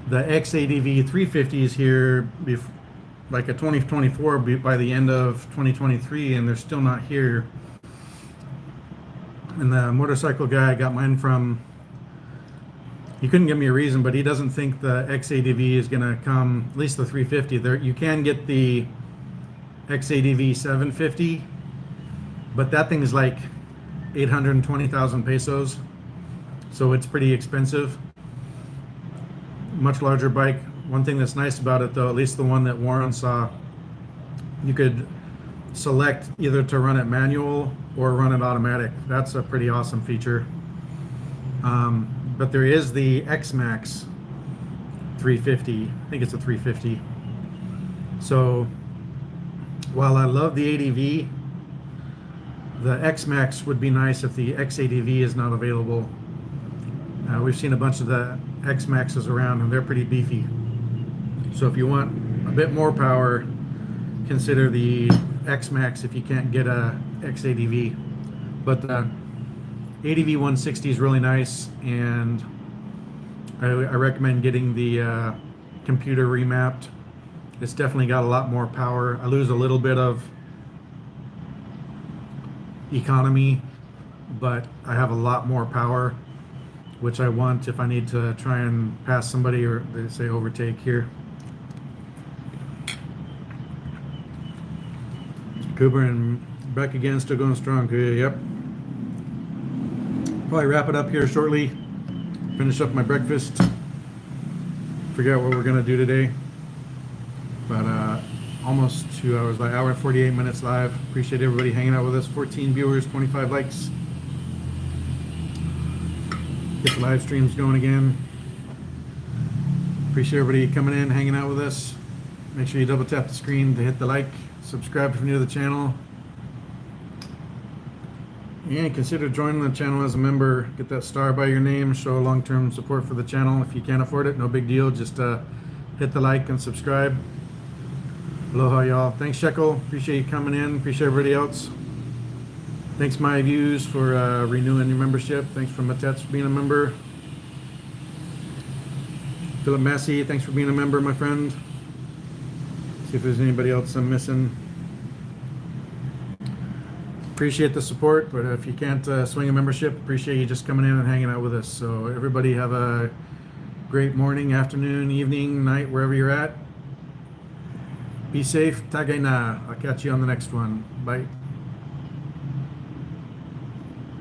the XADV 350s here like a 2024 by the end of 2023, and they're still not here. And the motorcycle guy I got mine from, he couldn't give me a reason, but he doesn't think the XADV is going to come, at least the 350. There, you can get the XADV 750, but that thing is like 820,000 pesos, so it's pretty expensive. Much larger bike. One thing that's nice about it, though, at least the one that Warren saw, you could select either to run it manual or run it automatic. That's a pretty awesome feature. But there is the X-Max 350. I think it's a 350. So while I love the ADV, the X-Max would be nice if the XADV is not available. We've seen a bunch of the X-Maxes around and they're pretty beefy. So if you want a bit more power, consider the X-Max if you can't get a XADV. But the ADV 160 is really nice, and I recommend getting the computer remapped. It's definitely got a lot more power. I lose a little bit of economy, but I have a lot more power, which I want if I need to try and pass somebody, or they say overtake here. Cooper and Beck again, still going strong. Yep. Probably wrap it up here shortly. Finish up my breakfast. Figure out what we're gonna do today. But almost 2 hours, like hour and 48 minutes live. Appreciate everybody hanging out with us. 14 viewers, 25 likes. Get the live streams going again. Appreciate everybody coming in, hanging out with us. Make sure you double tap the screen to hit the like. Subscribe if you're new to the channel. And consider joining the channel as a member. Get that star by your name. Show long-term support for the channel. If you can't afford it, no big deal. Just hit the like and subscribe. Aloha, y'all. Thanks, Shekel. Appreciate you coming in. Appreciate everybody else. Thanks, My Views, for renewing your membership. Thanks for Matets for being a member. Philip Massey, thanks for being a member, my friend. See if there's anybody else I'm missing. Appreciate the support, but if you can't swing a membership, appreciate you just coming in and hanging out with us. So everybody have a great morning, afternoon, evening, night, wherever you're at. Be safe. Tagay na. I'll catch you on the next one. Bye.